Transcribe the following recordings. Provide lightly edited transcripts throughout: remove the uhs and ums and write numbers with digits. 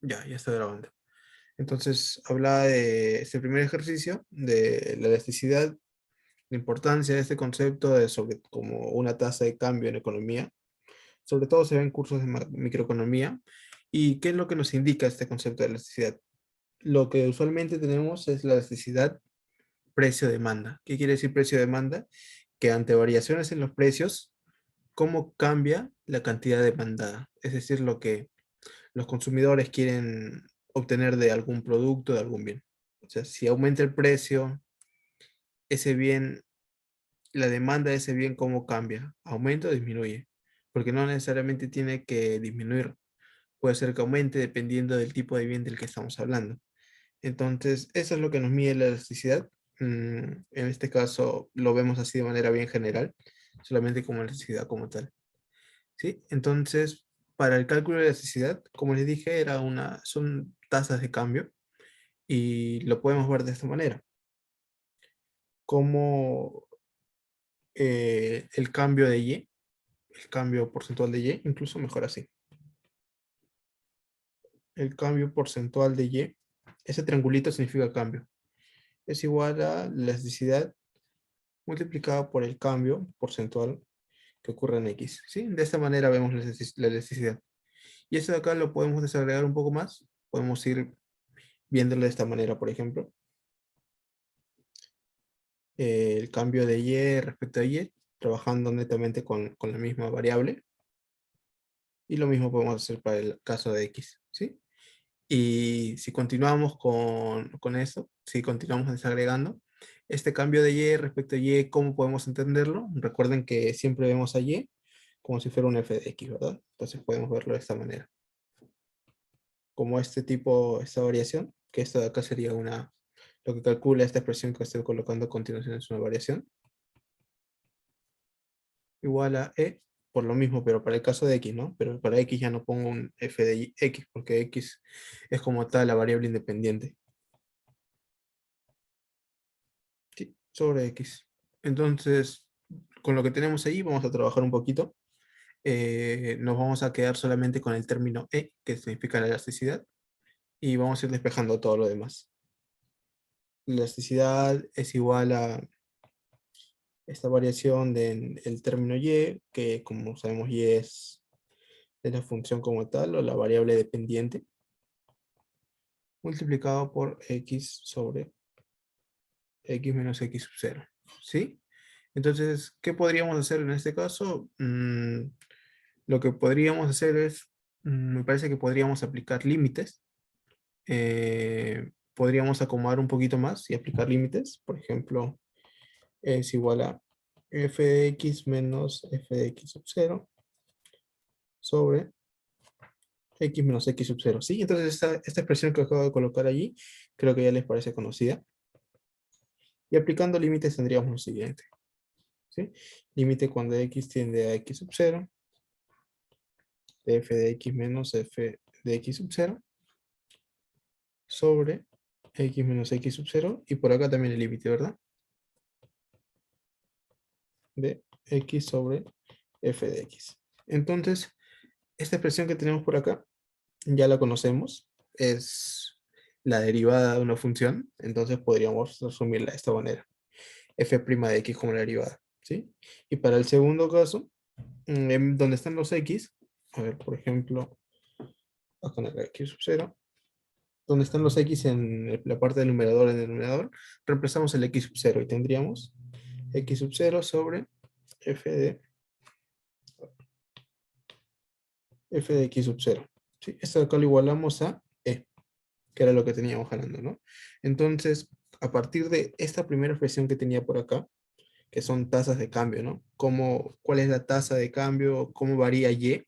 Ya está grabando. Entonces, hablaba de este primer ejercicio, de la elasticidad, la importancia de este concepto de sobre como una tasa de cambio en economía. Sobre todo se ve en cursos de microeconomía. ¿Y qué es lo que nos indica este concepto de elasticidad? Lo que usualmente tenemos es la elasticidad precio-demanda. ¿Qué quiere decir precio-demanda? Que ante variaciones en los precios, ¿cómo cambia la cantidad demandada? Es decir, lo que los consumidores quieren obtener de algún producto, de algún bien. O sea, si aumenta el precio, ese bien, la demanda de ese bien, ¿cómo cambia? ¿Aumenta o disminuye? Porque no necesariamente tiene que disminuir. Puede ser que aumente dependiendo del tipo de bien del que estamos hablando. Entonces, eso es lo que nos mide la elasticidad. En este caso, lo vemos así de manera bien general, solamente como elasticidad como tal. ¿Sí? Entonces, para el cálculo de elasticidad, como les dije, son tasas de cambio y lo podemos ver de esta manera, como el cambio de Y, el cambio porcentual de Y, incluso mejor así, el cambio porcentual de Y, ese triangulito significa cambio, es igual a la elasticidad multiplicada por el cambio porcentual que ocurre en X, ¿sí? De esta manera vemos la elasticidad. Y eso de acá lo podemos desagregar un poco más, podemos ir viéndolo de esta manera, por ejemplo. El cambio de Y respecto a Y, trabajando netamente con la misma variable. Y lo mismo podemos hacer para el caso de X, ¿sí? Y si continuamos con eso, si continuamos desagregando, este cambio de Y respecto a Y, ¿cómo podemos entenderlo? Recuerden que siempre vemos a Y como si fuera un f de X, ¿verdad? Entonces podemos verlo de esta manera. Como este tipo, esta variación, que esto de acá sería lo que calcula esta expresión que estoy colocando a continuación es una variación, igual a E, por lo mismo, pero para el caso de X, ¿no? Pero para X ya no pongo un f de X, porque X es como tal la variable independiente. Sí, sobre X. Entonces, con lo que tenemos ahí, vamos a trabajar un poquito. Nos vamos a quedar solamente con el término E, que significa la elasticidad, y vamos a ir despejando todo lo demás. La elasticidad es igual a esta variación del término Y, que como sabemos Y es la función como tal, o la variable dependiente, multiplicado por X sobre X menos X sub 0. ¿Sí? Entonces, ¿qué podríamos hacer en este caso? Lo que podríamos hacer es, me parece que podríamos aplicar límites. Podríamos acomodar un poquito más y aplicar límites. Por ejemplo, es igual a f de x menos f de x sub 0 sobre x menos x sub 0. ¿Sí? Entonces esta expresión que acabo de colocar allí, creo que ya les parece conocida. Y aplicando límites tendríamos lo siguiente. ¿Sí? Límite cuando x tiende a x sub 0, de f de x menos f de x sub 0, sobre x menos x sub 0, y por acá también el límite, ¿verdad? De x sobre f de x. Entonces, esta expresión que tenemos por acá, ya la conocemos, es la derivada de una función, entonces podríamos resumirla de esta manera. F' de x como la derivada, ¿sí? Y para el segundo caso, donde están los x, a ver, por ejemplo, acá en el x sub 0, donde están los x en la parte del numerador y el denominador, reemplazamos el x sub 0 y tendríamos x sub 0 sobre f de x sub 0. ¿Sí? Esto de acá lo igualamos a e, que era lo que teníamos ganando, ¿no? Entonces, a partir de esta primera expresión que tenía por acá, que son tasas de cambio, ¿no? ¿Cuál es la tasa de cambio? ¿Cómo varía y?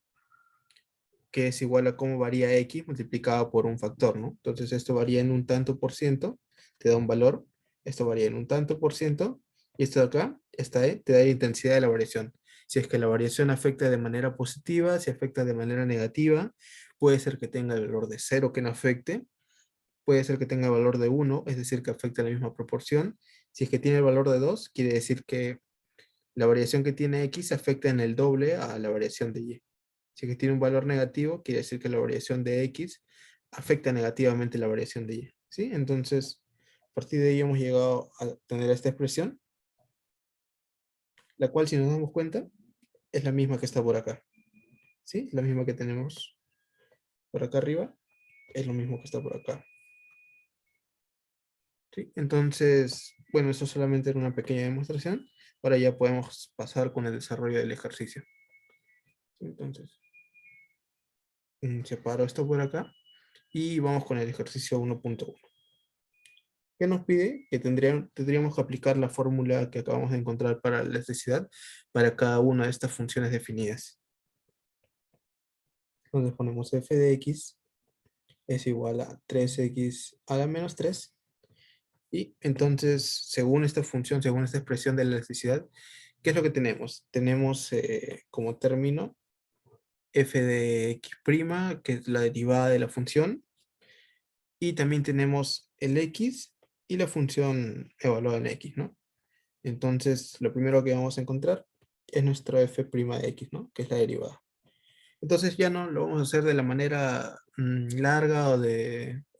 Que es igual a cómo varía x multiplicado por un factor, ¿no? Entonces esto varía en un tanto por ciento, te da un valor, esto varía en un tanto por ciento, y esto de acá, esta E, te da la intensidad de la variación. Si es que la variación afecta de manera positiva, si afecta de manera negativa, puede ser que tenga el valor de 0 que no afecte, puede ser que tenga el valor de 1, es decir, que afecte la misma proporción. Si es que tiene el valor de 2, quiere decir que la variación que tiene X afecta en el doble a la variación de Y. Si es que tiene un valor negativo, quiere decir que la variación de X afecta negativamente la variación de y, ¿sí? Entonces, a partir de ahí hemos llegado a tener esta expresión, la cual, si nos damos cuenta, es la misma que está por acá, ¿sí? La misma que tenemos por acá arriba, es lo mismo que está por acá, ¿sí? Entonces, bueno, eso solamente era una pequeña demostración. Ahora ya podemos pasar con el desarrollo del ejercicio. Entonces, separo esto por acá y vamos con el ejercicio 1.1. ¿Qué nos pide? Que tendríamos que aplicar la fórmula que acabamos de encontrar para la elasticidad para cada una de estas funciones definidas. Entonces ponemos f de x es igual a 3x a la menos 3. Y entonces, según esta función, según esta expresión de la elasticidad, ¿qué es lo que tenemos? Tenemos como término f de x', que es la derivada de la función, y también tenemos el x y la función evaluada en x, ¿no? Entonces, lo primero que vamos a encontrar es nuestro f' de x, ¿no? Que es la derivada. Entonces ya no lo vamos a hacer de la manera larga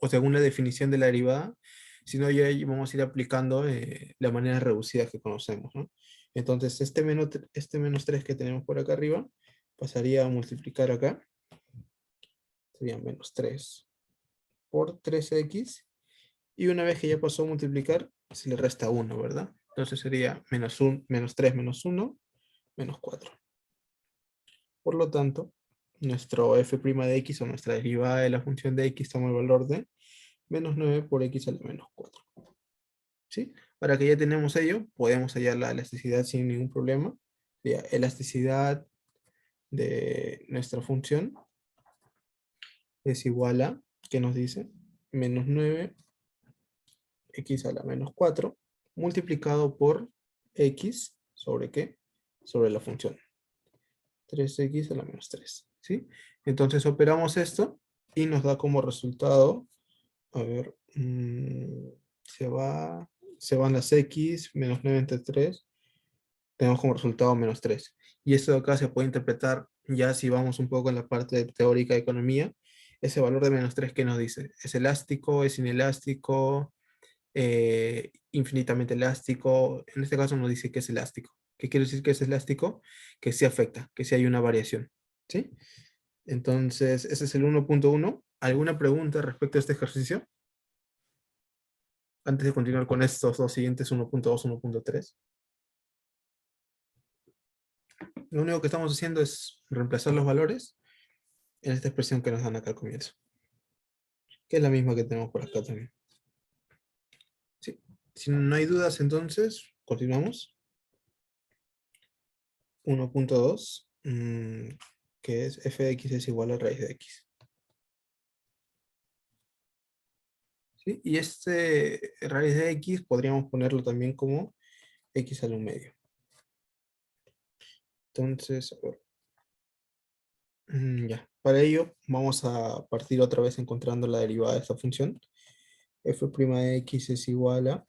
o según la definición de la derivada, sino ya ahí vamos a ir aplicando la manera reducida que conocemos, ¿no? Entonces, este menos 3 que tenemos por acá arriba pasaría a multiplicar acá, sería menos 3 por 3x, y una vez que ya pasó a multiplicar, se le resta 1, ¿verdad? Entonces sería menos 3 menos 1, menos 4. Por lo tanto, nuestro f' de x o nuestra derivada de la función de x toma el valor de menos 9 por x a la menos 4. ¿Sí? Para que ya tenemos ello, podemos hallar la elasticidad sin ningún problema. La elasticidad de nuestra función es igual a, ¿qué nos dice? Menos 9 x a la menos 4 multiplicado por x sobre qué? Sobre la función. 3x a la menos 3. ¿Sí? Entonces operamos esto y nos da como resultado, a ver, se van las x, menos 9 entre 3, tenemos como resultado menos 3. Y esto de acá se puede interpretar, ya si vamos un poco en la parte teórica de economía, ese valor de menos 3, ¿qué nos dice? ¿Es elástico? ¿Es inelástico? Infinitamente elástico? En este caso nos dice que es elástico. ¿Qué quiere decir que es elástico? Que sí afecta, que sí hay una variación. ¿Sí? Entonces, ese es el 1.1. ¿Alguna pregunta respecto a este ejercicio? Antes de continuar con estos dos siguientes, 1.2, 1.3. Lo único que estamos haciendo es reemplazar los valores en esta expresión que nos dan acá al comienzo, que es la misma que tenemos por acá también. ¿Sí? Si no hay dudas, entonces, continuamos. 1.2, que es f de x es igual a raíz de x. ¿Sí? Y este raíz de x podríamos ponerlo también como x a la 1 medio. Entonces, a ver. Ya, para ello vamos a partir otra vez encontrando la derivada de esta función. F' de x es igual a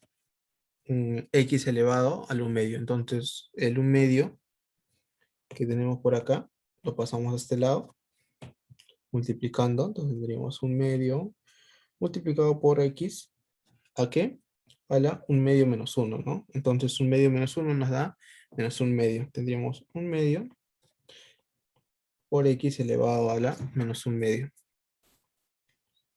x elevado al 1 medio. Entonces, el 1 medio que tenemos por acá, lo pasamos a este lado, multiplicando. Entonces tendríamos 1 medio multiplicado por x, ¿a qué? A la 1 medio menos 1, ¿no? Entonces 1 medio menos 1 nos da menos 1 medio. Tendríamos 1 medio por x elevado a la menos 1 medio.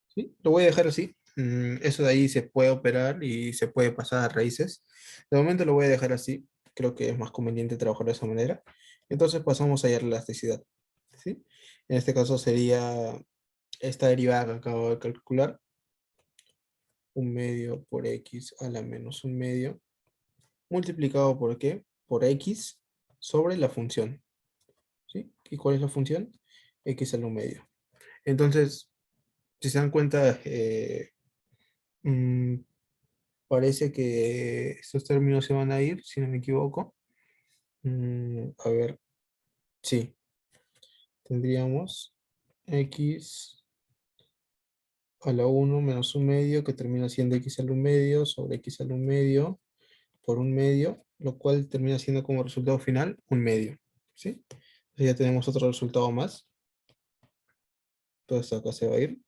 ¿Sí? Lo voy a dejar así. Eso de ahí se puede operar y se puede pasar a raíces. De momento lo voy a dejar así. Creo que es más conveniente trabajar de esa manera. Entonces pasamos a hallar la elasticidad. ¿Sí? En este caso sería esta derivada que acabo de calcular. 1 medio por x a la menos 1 medio. Multiplicado por ¿qué? Por x sobre la función. ¿Sí? ¿Y cuál es la función? X a la 1 medio. Entonces, si se dan cuenta, mm, parece que estos términos se van a ir, si no me equivoco. A ver, sí, tendríamos x a la 1 menos 1 medio, que termina siendo x a la 1 medio sobre x a la 1 medio por 1 medio, lo cual termina siendo como resultado final 1 medio. ¿Sí? Entonces ya tenemos otro resultado más. Todo esto acá se va a ir.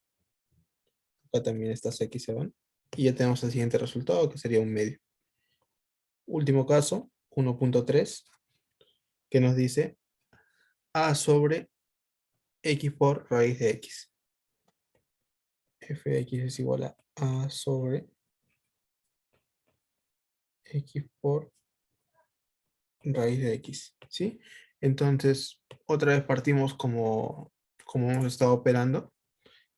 Acá también estas X se van. Y ya tenemos el siguiente resultado, que sería un medio. Último caso, 1.3, que nos dice A sobre X por raíz de X. F de X es igual a A sobre X por raíz de X, ¿sí? Entonces, otra vez partimos como hemos estado operando.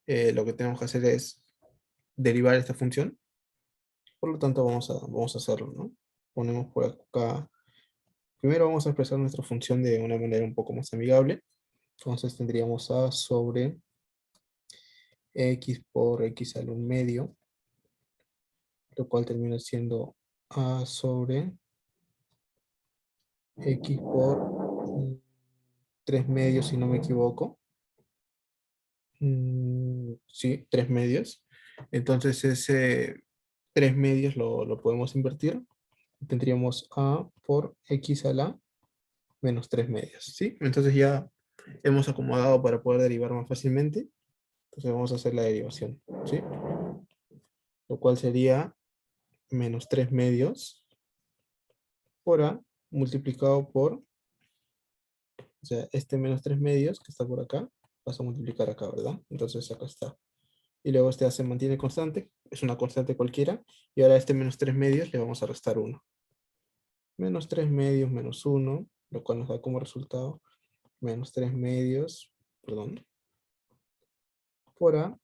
Lo que tenemos que hacer es derivar esta función. Por lo tanto, vamos a hacerlo, ¿no? Ponemos por acá. Primero vamos a expresar nuestra función de una manera un poco más amigable. Entonces tendríamos A sobre X por X al 1 medio, lo cual termina siendo A sobre X por 3 medios, si no me equivoco. Sí, 3 medios. Entonces ese 3 medios lo podemos invertir. Tendríamos A por X a la menos 3 medios, ¿sí? Entonces ya hemos acomodado para poder derivar más fácilmente. Entonces vamos a hacer la derivación, ¿sí? Lo cual sería menos 3 medios por A multiplicado por, o sea, este menos 3 medios que está por acá, vas a multiplicar acá, ¿verdad? Entonces acá está. Y luego este A se mantiene constante, es una constante cualquiera, y ahora a este menos 3 medios le vamos a restar 1. Menos 3 medios menos 1, lo cual nos da como resultado menos 3 medios, perdón, por A,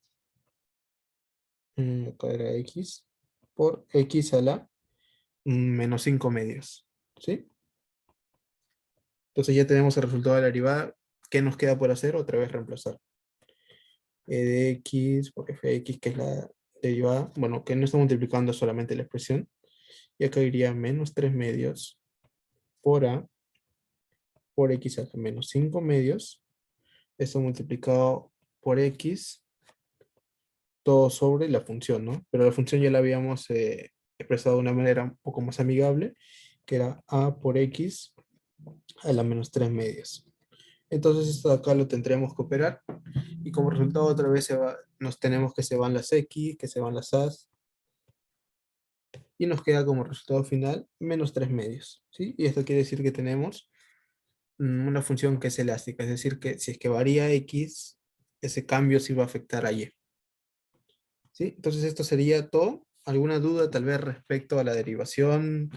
acá era X, por X a la menos 5 medios, ¿sí? Entonces ya tenemos el resultado de la derivada. ¿Qué nos queda por hacer? Otra vez reemplazar. E de X por F de X, que es la derivada, bueno, que no está multiplicando solamente la expresión. Y acá iría menos 3 medios por A por X a la menos 5 medios. Esto multiplicado por X, todo sobre la función, ¿no? Pero la función ya la habíamos expresado de una manera un poco más amigable, que era A por X a la menos 3 medios. Entonces esto de acá lo tendremos que operar y como resultado otra vez nos tenemos que se van las X, que se van las A y nos queda como resultado final menos 3 medios, ¿sí? Y esto quiere decir que tenemos una función que es elástica, es decir, que si es que varía X, ese cambio sí va a afectar a Y, ¿sí? Entonces esto sería todo. ¿Alguna duda tal vez respecto a la derivación,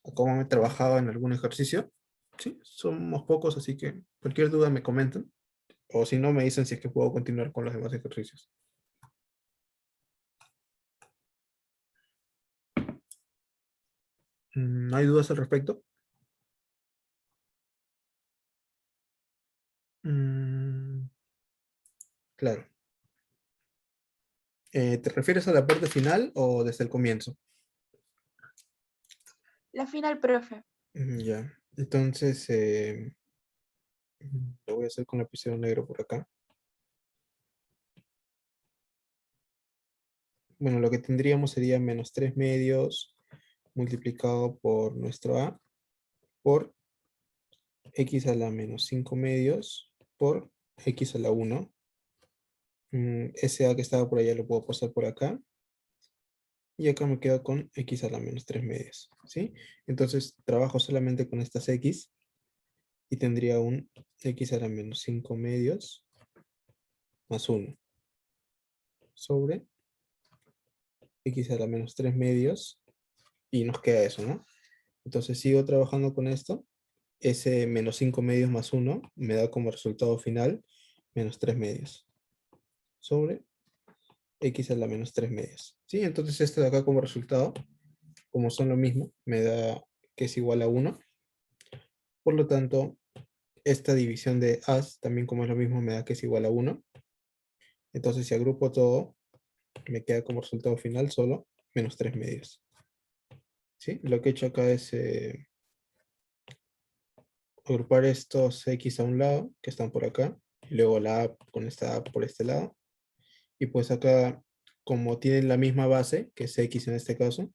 a cómo he trabajado en algún ejercicio? Sí, somos pocos, así que cualquier duda me comentan. O si no, me dicen si es que puedo continuar con los demás ejercicios. ¿No hay dudas al respecto? Mm, claro. ¿Te refieres a la parte final o desde el comienzo? La final, profe. Ya. Entonces, lo voy a hacer con lapicero negro por acá. Bueno, lo que tendríamos sería menos 3 medios multiplicado por nuestro A por X a la menos 5 medios por X a la 1. Ese A que estaba por allá lo puedo pasar por acá. Y acá me quedo con X a la menos 3 medios, ¿sí? Entonces trabajo solamente con estas X y tendría un X a la menos 5 medios más 1 sobre X a la menos 3 medios y nos queda eso, ¿no? Entonces sigo trabajando con esto. Ese menos 5 medios más 1 me da como resultado final menos 3 medios sobre X a la menos 3 medios, ¿sí? Entonces esto de acá como resultado, como son lo mismo, me da que es igual a 1. Por lo tanto, esta división de As, también como es lo mismo, me da que es igual a 1. Entonces, si agrupo todo, me queda como resultado final solo menos 3 medios. ¿Sí? Lo que he hecho acá es agrupar estos X a un lado, que están por acá, y luego la A con esta A por este lado. Y pues acá, como tienen la misma base, que es X en este caso,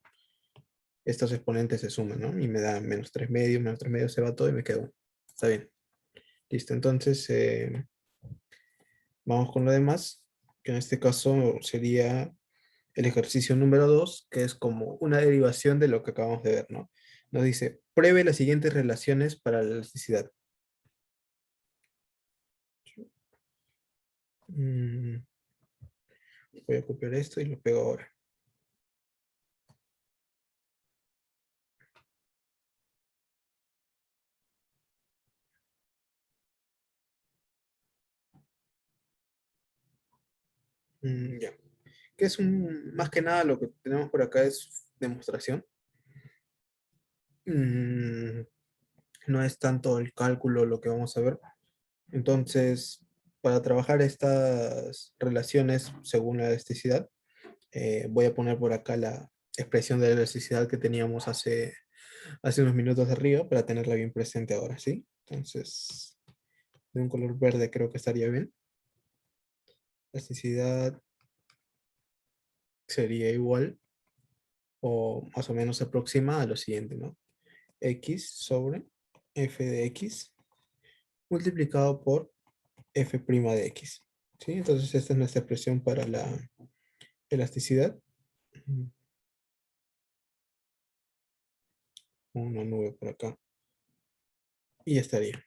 estos exponentes se suman, ¿no? Y me da menos 3 medios se va todo y me queda 1. Está bien. Listo, entonces vamos con lo demás, que en este caso sería el ejercicio número 2, que es como una derivación de lo que acabamos de ver, ¿no? Nos dice, pruebe las siguientes relaciones para la elasticidad. Mm, Voy a copiar esto y lo pego ahora. Ya. Que es más que nada lo que tenemos por acá es demostración. Mm, no es tanto el cálculo lo que vamos a ver. Entonces, para trabajar estas relaciones según la elasticidad, voy a poner por acá la expresión de la elasticidad que teníamos hace unos minutos arriba para tenerla bien presente ahora, ¿sí? Entonces, de un color verde creo que estaría bien. Elasticidad sería igual o más o menos se aproxima a lo siguiente, ¿no? X sobre f de x multiplicado por f' de x. ¿Sí? Entonces esta es nuestra expresión para la elasticidad. Una nube por acá. Y ya estaría.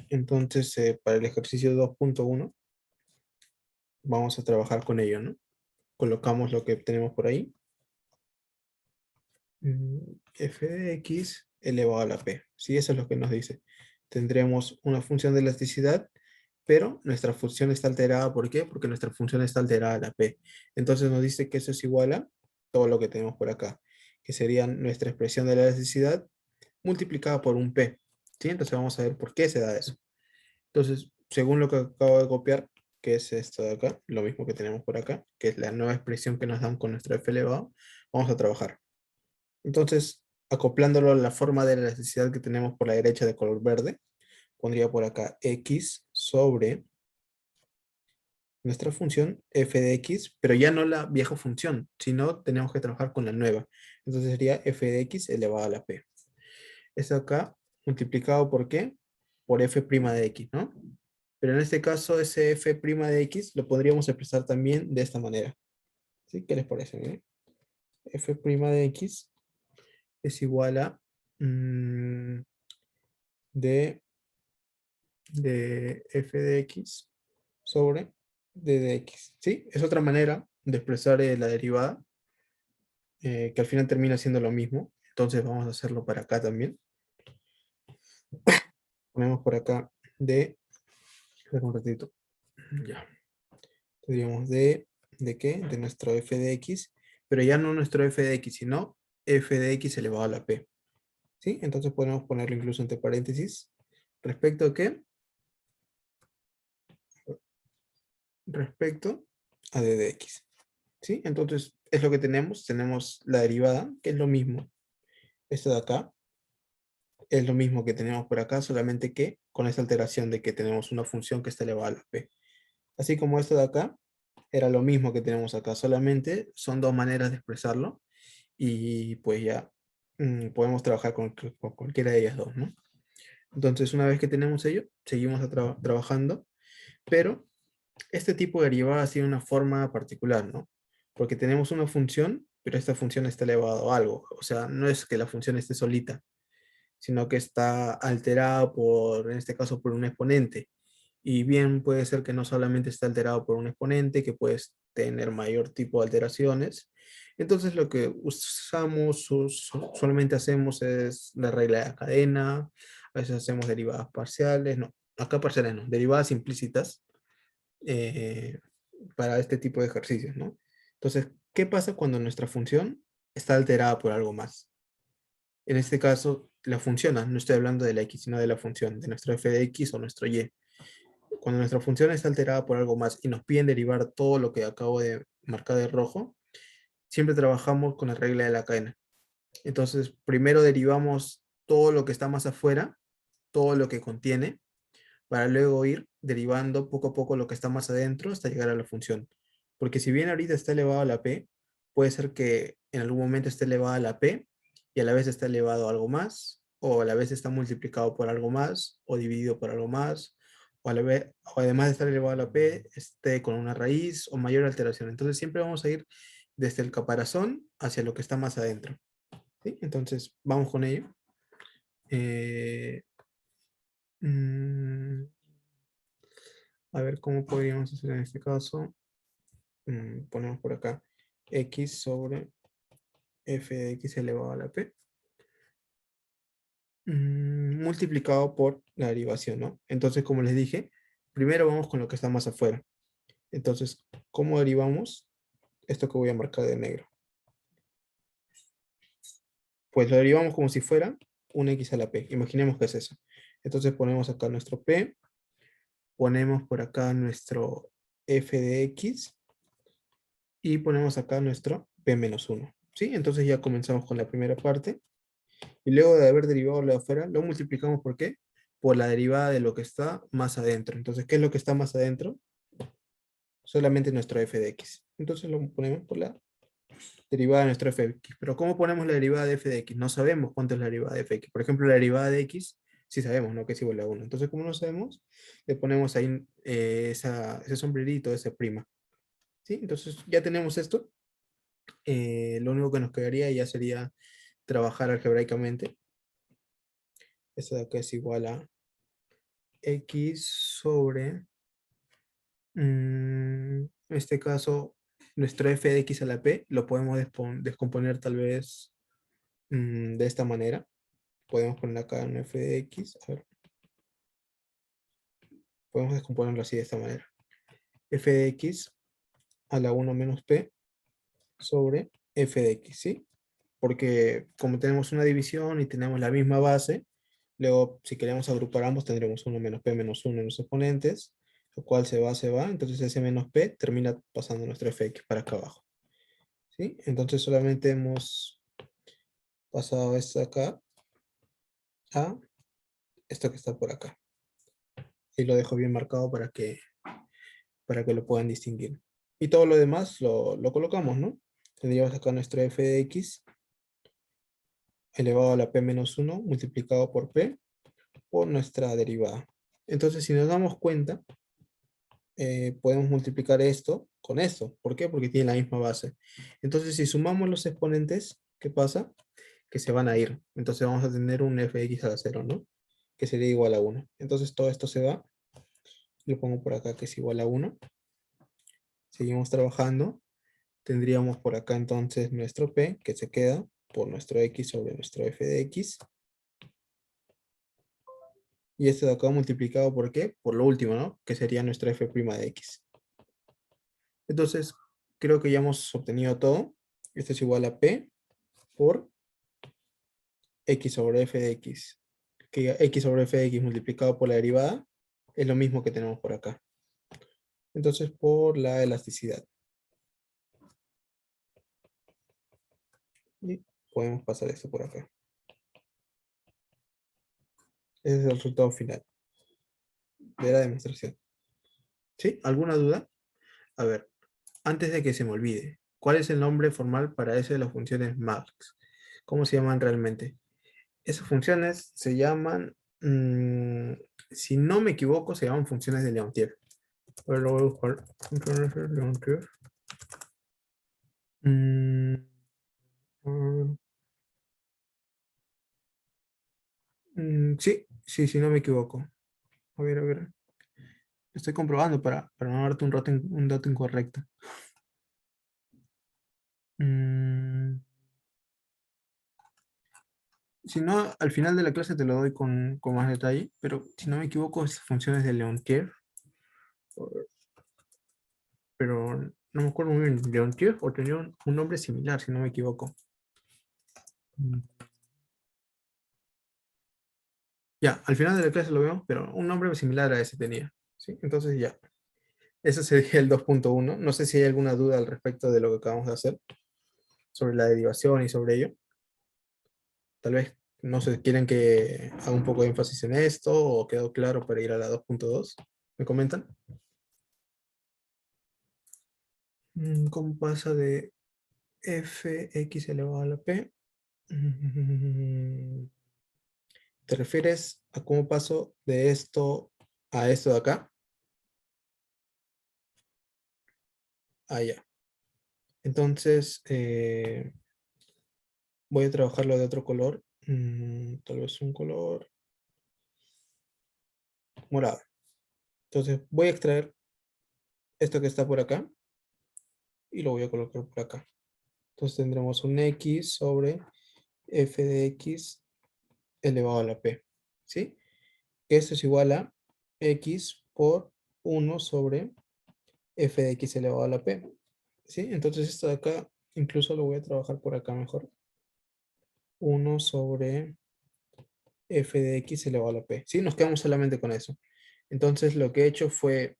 Entonces, para el ejercicio 2.1 vamos a trabajar con ello, ¿no? Colocamos lo que tenemos por ahí. F de x elevado a la p. Sí, eso es lo que nos dice. Tendremos una función de elasticidad, pero nuestra función está alterada. ¿Por qué? Porque nuestra función está alterada a la p. Entonces nos dice que eso es igual a todo lo que tenemos por acá, que sería nuestra expresión de la elasticidad multiplicada por un p. ¿Sí? Entonces vamos a ver por qué se da eso. Entonces, según lo que acabo de copiar, que es esto de acá, lo mismo que tenemos por acá, que es la nueva expresión que nos dan con nuestro f elevado, vamos a trabajar. Entonces, acoplándolo a la forma de la elasticidad que tenemos por la derecha de color verde, pondría por acá x sobre nuestra función f de x, pero ya no la vieja función, sino tenemos que trabajar con la nueva. Entonces sería f de x elevado a la p. Esto acá multiplicado por qué? Por f' de x, ¿no? Pero en este caso ese f' de x lo podríamos expresar también de esta manera. ¿Sí? ¿Qué les parece? F' de x es igual a d de f de x sobre d de x. ¿Sí? Es otra manera de expresar la derivada, que al final termina siendo lo mismo. Entonces vamos a hacerlo para acá también. Ponemos por acá d, espera un ratito, ya. Tendríamos ¿de qué? De nuestro f de x, pero ya no nuestro f de x, sino f de x elevado a la p. ¿Sí? Entonces podemos ponerlo incluso entre paréntesis. ¿Respecto a qué? Respecto a d de x. ¿Sí? Entonces es lo que tenemos. Tenemos la derivada, que es lo mismo. Esto de acá es lo mismo que tenemos por acá, solamente que con esta alteración de que tenemos una función que está elevada a la p. Así como esto de acá era lo mismo que tenemos acá, solamente son dos maneras de expresarlo y pues ya podemos trabajar con cualquiera de ellas dos, ¿no? Entonces, una vez que tenemos ello, seguimos trabajando, pero este tipo de derivada tiene una forma particular, ¿no? Porque tenemos una función, pero esta función está elevada a algo, o sea, no es que la función esté solita, sino que está alterada por, en este caso, por un exponente. Y bien puede ser que no solamente está alterado por un exponente, que puede tener mayor tipo de alteraciones. Entonces lo que usamos, solamente hacemos es la regla de la cadena, a veces hacemos derivadas parciales, no, acá parciales no, derivadas implícitas eh, para este tipo de ejercicios, ¿no? Entonces, ¿qué pasa cuando nuestra función está alterada por algo más? En este caso, la función, no estoy hablando de la x, sino de la función, de nuestro f de x o nuestro y. Cuando nuestra función está alterada por algo más y nos piden derivar todo lo que acabo de marcar de rojo, siempre trabajamos con la regla de la cadena. Entonces, primero derivamos todo lo que está más afuera, todo lo que contiene, para luego ir derivando poco a poco lo que está más adentro hasta llegar a la función. Porque si bien ahorita está elevado a la p, puede ser que en algún momento esté elevado a la p y a la vez está elevado a algo más, o a la vez está multiplicado por algo más, o dividido por algo más, o además de estar elevado a la P, esté con una raíz o mayor alteración. Entonces siempre vamos a ir desde el caparazón hacia lo que está más adentro. ¿Sí? Entonces vamos con ello. Eh, mm, a ver cómo podríamos hacer en este caso. Ponemos por acá x sobre f de x elevado a la p, multiplicado por la derivación, ¿no? Entonces, como les dije, primero vamos con lo que está más afuera. Entonces, ¿cómo derivamos esto que voy a marcar de negro? Pues lo derivamos como si fuera un x a la p. Imaginemos que es eso. Entonces ponemos acá nuestro p, ponemos por acá nuestro f de x y ponemos acá nuestro p menos 1. ¿Sí? Entonces ya comenzamos con la primera parte. Y luego de haber derivado lo de afuera, lo multiplicamos ¿por qué? Por la derivada de lo que está más adentro. Entonces, ¿qué es lo que está más adentro? Solamente nuestro f de x. Entonces lo ponemos por la derivada de nuestro f de x. Pero ¿cómo ponemos la derivada de f de x? No sabemos cuánto es la derivada de f de x. Por ejemplo, la derivada de x, sí sabemos, ¿no? Que es igual a 1. Entonces, como no sabemos, le ponemos ahí ese sombrerito, esa prima. ¿Sí? Entonces, ya tenemos esto. Lo único que nos quedaría ya sería trabajar algebraicamente. Esto de acá es igual a x sobre, en este caso, nuestro f de x a la p lo podemos descomponer tal vez de esta manera. Podemos poner acá un f de x, a ver, podemos descomponerlo así de esta manera. F de x a la 1 menos p sobre f de x, ¿sí? Porque como tenemos una división y tenemos la misma base, luego si queremos agrupar ambos tendremos 1 menos p menos 1 en los exponentes, lo cual se va, entonces ese menos p termina pasando nuestro fx para acá abajo. ¿Sí? Entonces solamente hemos pasado esto acá a esto que está por acá. Y lo dejo bien marcado para que lo puedan distinguir. Y todo lo demás lo colocamos, ¿no? Tendríamos acá nuestro f de x elevado a la p menos 1 multiplicado por p por nuestra derivada. Entonces, si nos damos cuenta, podemos multiplicar esto con esto. ¿Por qué? Porque tiene la misma base. Entonces, si sumamos los exponentes, ¿qué pasa? Que se van a ir. Entonces vamos a tener un fx a la 0, ¿no? Que sería igual a 1. Entonces todo esto se va. Lo pongo por acá que es igual a 1. Seguimos trabajando. Tendríamos por acá entonces nuestro p, que se queda por nuestro x sobre nuestro f de x. Y esto de acá multiplicado por qué? Por lo último, ¿no? Que sería nuestra f' de x. Entonces, creo que ya hemos obtenido todo. Esto es igual a p por x sobre f de x. Que x sobre f de x multiplicado por la derivada es lo mismo que tenemos por acá. Entonces, por la elasticidad. Y podemos pasar esto por acá. Ese es el resultado final de la demostración. ¿Sí? ¿Alguna duda? A ver, antes de que se me olvide, ¿cuál es el nombre formal para eso de las funciones max? ¿Cómo se llaman realmente? Esas funciones se llaman, si no me equivoco, se llaman funciones de Leontief. A ver, lo voy a buscar. Funciones de Leontief. Mm, sí, sí, sí, no me equivoco. A ver, a ver. Estoy comprobando para no darte un dato incorrecto. Mm, si no, al final de la clase te lo doy con más detalle, pero si no me equivoco, es funciones de Leontief, pero no me acuerdo muy bien, Leontief o tenía un nombre similar, si no me equivoco. Mm. Ya, al final de la clase lo vemos, pero un nombre similar a ese tenía. ¿Sí? Entonces ya, ese sería el 2.1. No sé si hay alguna duda al respecto de lo que acabamos de hacer, sobre la derivación y sobre ello. Tal vez, no sé, quieren que haga un poco de énfasis en esto o quedó claro para ir a la 2.2. ¿Me comentan? ¿Cómo pasa de fx elevado a la p? ¿Te refieres a cómo paso de esto a esto de acá, allá. Entonces, voy a trabajarlo de otro color, tal vez un color morado. Entonces, voy a extraer esto que está por acá y lo voy a colocar por acá. Entonces, tendremos un x sobre f de x elevado a la p, ¿sí? Esto es igual a x por 1 sobre f de x elevado a la p, ¿sí? Entonces, esto de acá, incluso lo voy a trabajar por acá mejor. 1 sobre f de x elevado a la p, ¿sí? Nos quedamos solamente con eso. Entonces, lo que he hecho fue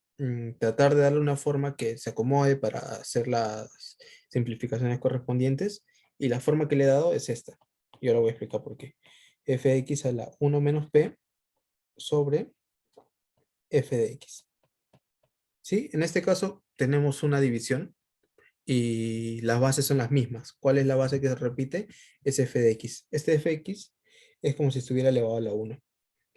tratar de darle una forma que se acomode para hacer las simplificaciones correspondientes, y la forma que le he dado es esta. Y ahora voy a explicar por qué. F de x a la 1 menos p sobre f de x. ¿Sí? En este caso tenemos una división y las bases son las mismas. ¿Cuál es la base que se repite? Es f de x. Este f de x es como si estuviera elevado a la 1.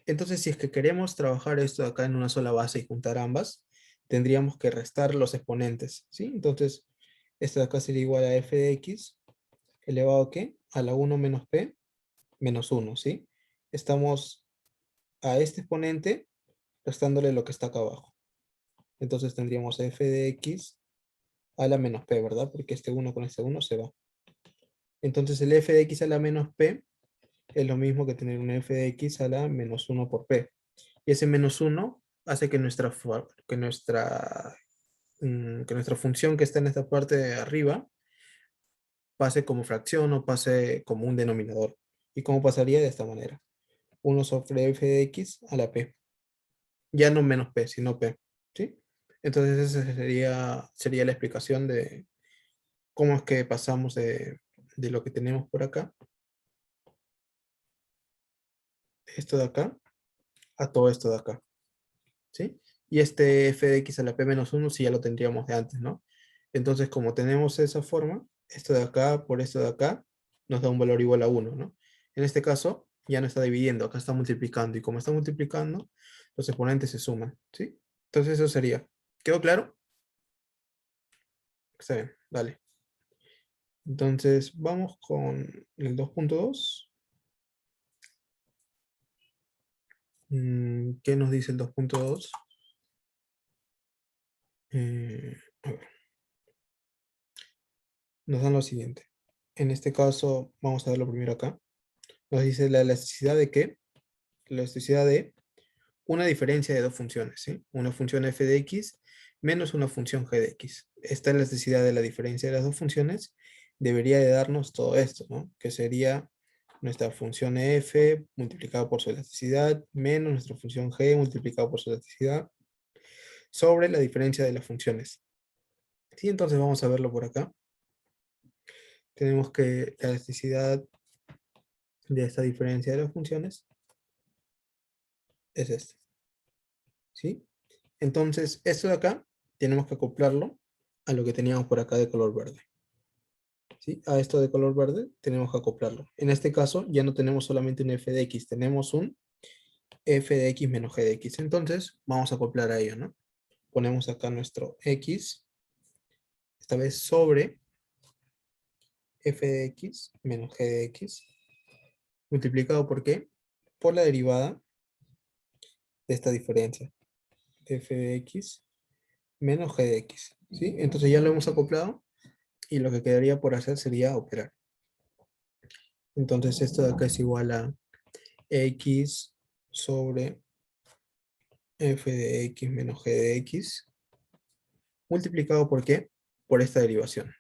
Entonces, si es que queremos trabajar esto de acá en una sola base y juntar ambas, tendríamos que restar los exponentes, ¿sí? Entonces, esto de acá sería igual a f de x elevado a ¿qué? A la 1 menos p menos 1, ¿sí? Estamos a este exponente restándole lo que está acá abajo. Entonces tendríamos f de x a la menos p, ¿verdad? Porque este 1 con este 1 se va. Entonces el f de x a la menos p es lo mismo que tener un f de x a la menos 1 por p. Y ese menos 1 hace que nuestra función que está en esta parte de arriba pase como fracción o pase como un denominador. ¿Y cómo pasaría? De esta manera. 1 sobre f de x a la p. Ya no menos p, sino p. ¿Sí? Entonces esa sería la explicación de cómo es que pasamos de lo que tenemos por acá, esto de acá, a todo esto de acá. ¿Sí? Y este f de x a la p menos 1 sí ya lo tendríamos de antes, ¿no? Entonces, como tenemos esa forma, esto de acá por esto de acá nos da un valor igual a 1, ¿no? En este caso, ya no está dividiendo, acá está multiplicando. Y como está multiplicando, los exponentes se suman, ¿sí? Entonces eso sería. ¿Quedó claro? Está bien, dale. Entonces, vamos con el 2.2. ¿Qué nos dice el 2.2? A ver, nos dan lo siguiente. En este caso, vamos a verlo primero acá. Nos dice la elasticidad de qué? La elasticidad de una diferencia de dos funciones, ¿sí? Una función f de x menos una función g de x. Esta elasticidad de la diferencia de las dos funciones debería de darnos todo esto, ¿no? Que sería nuestra función f multiplicada por su elasticidad menos nuestra función g multiplicada por su elasticidad sobre la diferencia de las funciones. Sí, entonces vamos a verlo por acá. Tenemos que la elasticidad de esta diferencia de las funciones es esta, ¿sí? Entonces, esto de acá tenemos que acoplarlo a lo que teníamos por acá de color verde, ¿sí? A esto de color verde tenemos que acoplarlo. En este caso ya no tenemos solamente un f de x, tenemos un f de x menos g de x. Entonces, vamos a acoplar a ello, ¿no? Ponemos acá nuestro x, esta vez sobre f de x menos g de x, multiplicado por qué? Por la derivada de esta diferencia, f de x menos g de x, ¿sí? Entonces ya lo hemos acoplado y lo que quedaría por hacer sería operar. Entonces esto de acá es igual a x sobre f de x menos g de x, multiplicado por qué? Por esta derivación.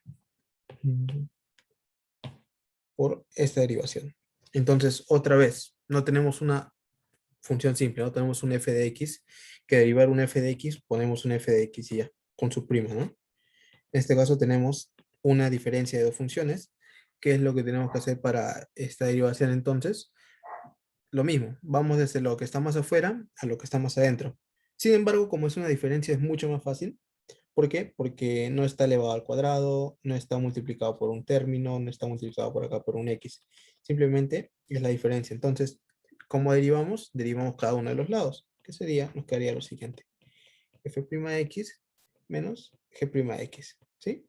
Por esta derivación. Entonces, otra vez, no tenemos una función simple, no tenemos un f de x, que derivar un f de x, ponemos un f de x y ya, con su prima, ¿no? En este caso tenemos una diferencia de dos funciones. ¿Qué es lo que tenemos que hacer para esta derivación entonces? Lo mismo, vamos desde lo que está más afuera a lo que está más adentro. Sin embargo, como es una diferencia, es mucho más fácil. ¿Por qué? Porque no está elevado al cuadrado, no está multiplicado por un término, no está multiplicado por acá por un x. Simplemente es la diferencia. Entonces, ¿cómo derivamos? Derivamos cada uno de los lados. ¿Qué sería? Nos quedaría lo siguiente. F' de x menos G' de x. ¿Sí?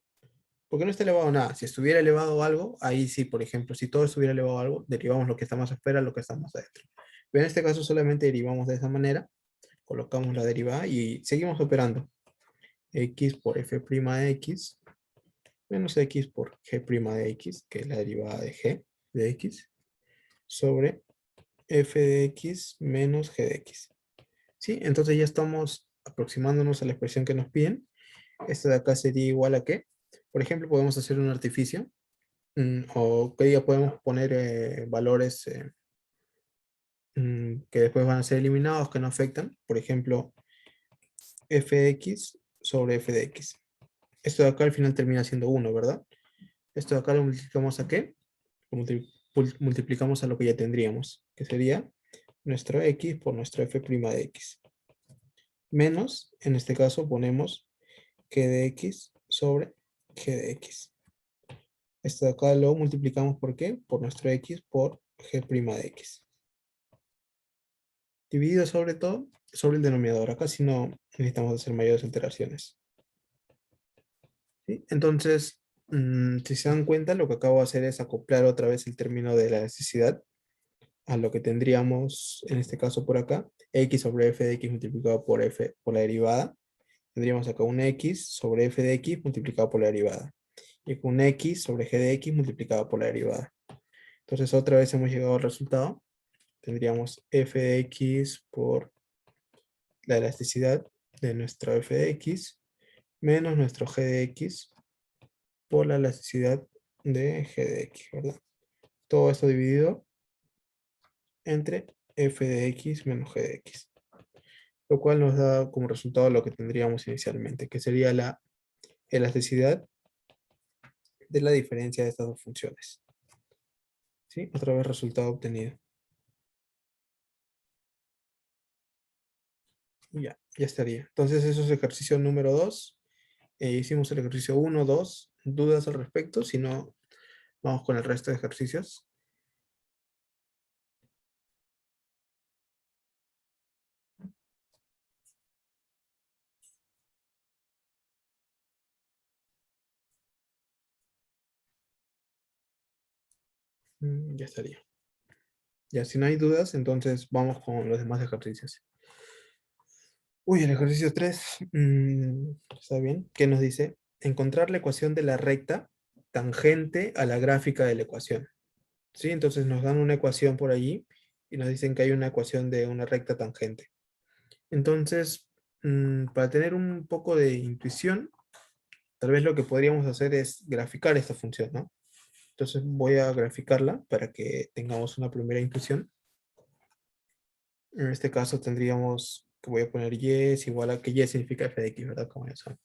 Porque no está elevado a nada. Si estuviera elevado a algo, ahí sí, por ejemplo, si todo estuviera elevado a algo, derivamos lo que está más afuera a lo que está más adentro. Pero en este caso solamente derivamos de esa manera, colocamos la derivada y seguimos operando. X por F' de x menos X por G' de x, que es la derivada de G de x, sobre F de x menos G de x. ¿Sí? Entonces ya estamos aproximándonos a la expresión que nos piden. Esto de acá sería igual a qué. Por ejemplo, podemos hacer un artificio o que ya podemos poner valores que después van a ser eliminados, que no afectan. Por ejemplo, f de x sobre f de x. Esto de acá al final termina siendo 1, ¿verdad? Esto de acá lo multiplicamos a qué? Lo multiplicamos a lo que ya tendríamos, que sería nuestro x por nuestro f' de x. Menos, en este caso ponemos g de x sobre g de x. Esto de acá lo multiplicamos ¿por qué? Por nuestro x por g' de x. Dividido sobre todo sobre el denominador. Acá si no necesitamos hacer mayores alteraciones. ¿Sí? Entonces, si se dan cuenta, lo que acabo de hacer es acoplar otra vez el término de la necesidad a lo que tendríamos en este caso por acá, x sobre f de x multiplicado por f por la derivada. Tendríamos acá un x sobre f de x multiplicado por la derivada. Y un x sobre g de x multiplicado por la derivada. Entonces otra vez hemos llegado al resultado. Tendríamos f de x por la elasticidad de nuestro f de x menos nuestro g de x por la elasticidad de g de x, ¿verdad? Todo esto dividido entre f de x menos g de x. Lo cual nos da como resultado lo que tendríamos inicialmente, que sería la elasticidad de la diferencia de estas dos funciones. ¿Sí? Otra vez resultado obtenido. Y ya estaría. Entonces eso es el ejercicio número 2. Hicimos el ejercicio 1, 2. ¿Dudas al respecto? Si no, vamos con el resto de ejercicios. Ya estaría. Ya, si no hay dudas, entonces vamos con los demás ejercicios. Uy, el ejercicio 3 está bien. ¿Qué nos dice? Encontrar la ecuación de la recta tangente a la gráfica de la ecuación. ¿Sí? Entonces nos dan una ecuación por allí y nos dicen que hay una ecuación de una recta tangente. Entonces, para tener un poco de intuición, tal vez lo que podríamos hacer es graficar esta función, ¿no? Entonces voy a graficarla para que tengamos una primera intuición. En este caso tendríamos que voy a poner y es igual a que y significa f de x, ¿verdad? Como ya saben.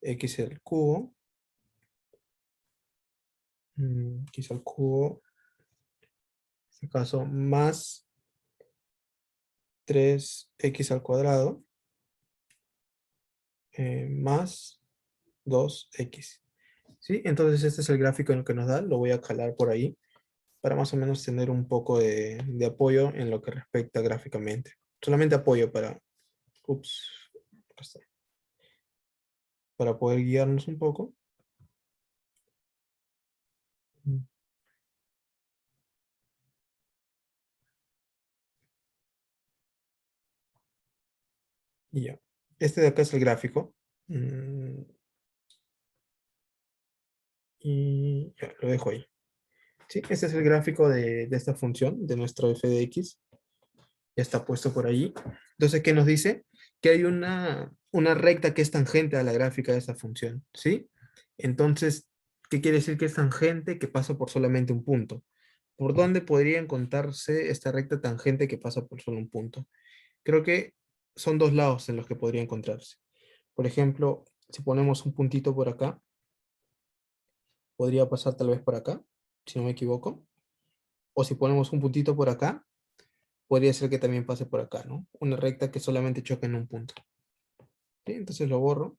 X al cubo. X al cubo. En este caso más 3x al cuadrado más 2x. ¿Sí? Entonces este es el gráfico en el que nos da. Lo voy a calar por ahí para más o menos tener un poco de apoyo en lo que respecta gráficamente. Solamente apoyo para, ups, acá está, para poder guiarnos un poco. Y ya. Este de acá es el gráfico. Mm, Y ya, lo dejo ahí. Sí, este es el gráfico de esta función, de nuestro f de x. Ya está puesto por allí. Entonces, ¿qué nos dice? Que hay una recta que es tangente a la gráfica de esta función, ¿sí? Entonces, ¿qué quiere decir que es tangente? Que pasa por solamente un punto. ¿Por dónde podría encontrarse esta recta tangente que pasa por solo un punto? Creo que son dos lados en los que podría encontrarse. Por ejemplo, si ponemos un puntito por acá, podría pasar tal vez por acá, si no me equivoco. O si ponemos un puntito por acá, podría ser que también pase por acá, ¿no? Una recta que solamente choca en un punto. ¿Sí? Entonces lo borro.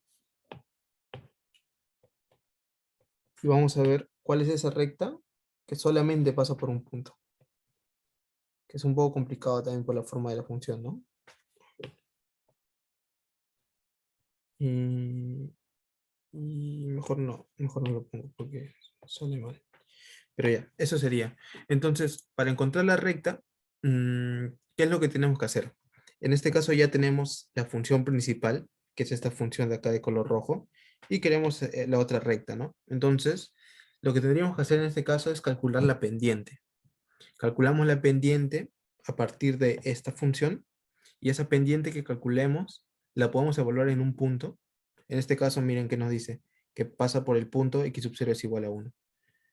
Y vamos a ver cuál es esa recta que solamente pasa por un punto. Que es un poco complicado también por la forma de la función, ¿no? Y, y mejor no lo pongo porque sale mal. Pero ya, eso sería. Entonces, para encontrar la recta, ¿qué es lo que tenemos que hacer? En este caso ya tenemos la función principal, que es esta función de acá de color rojo, y queremos la otra recta, ¿no? Entonces, lo que tendríamos que hacer en este caso es calcular la pendiente. Calculamos la pendiente a partir de esta función, y esa pendiente que calculemos la podemos evaluar en un punto. En este caso, miren que nos dice que pasa por el punto x sub 0 es igual a 1.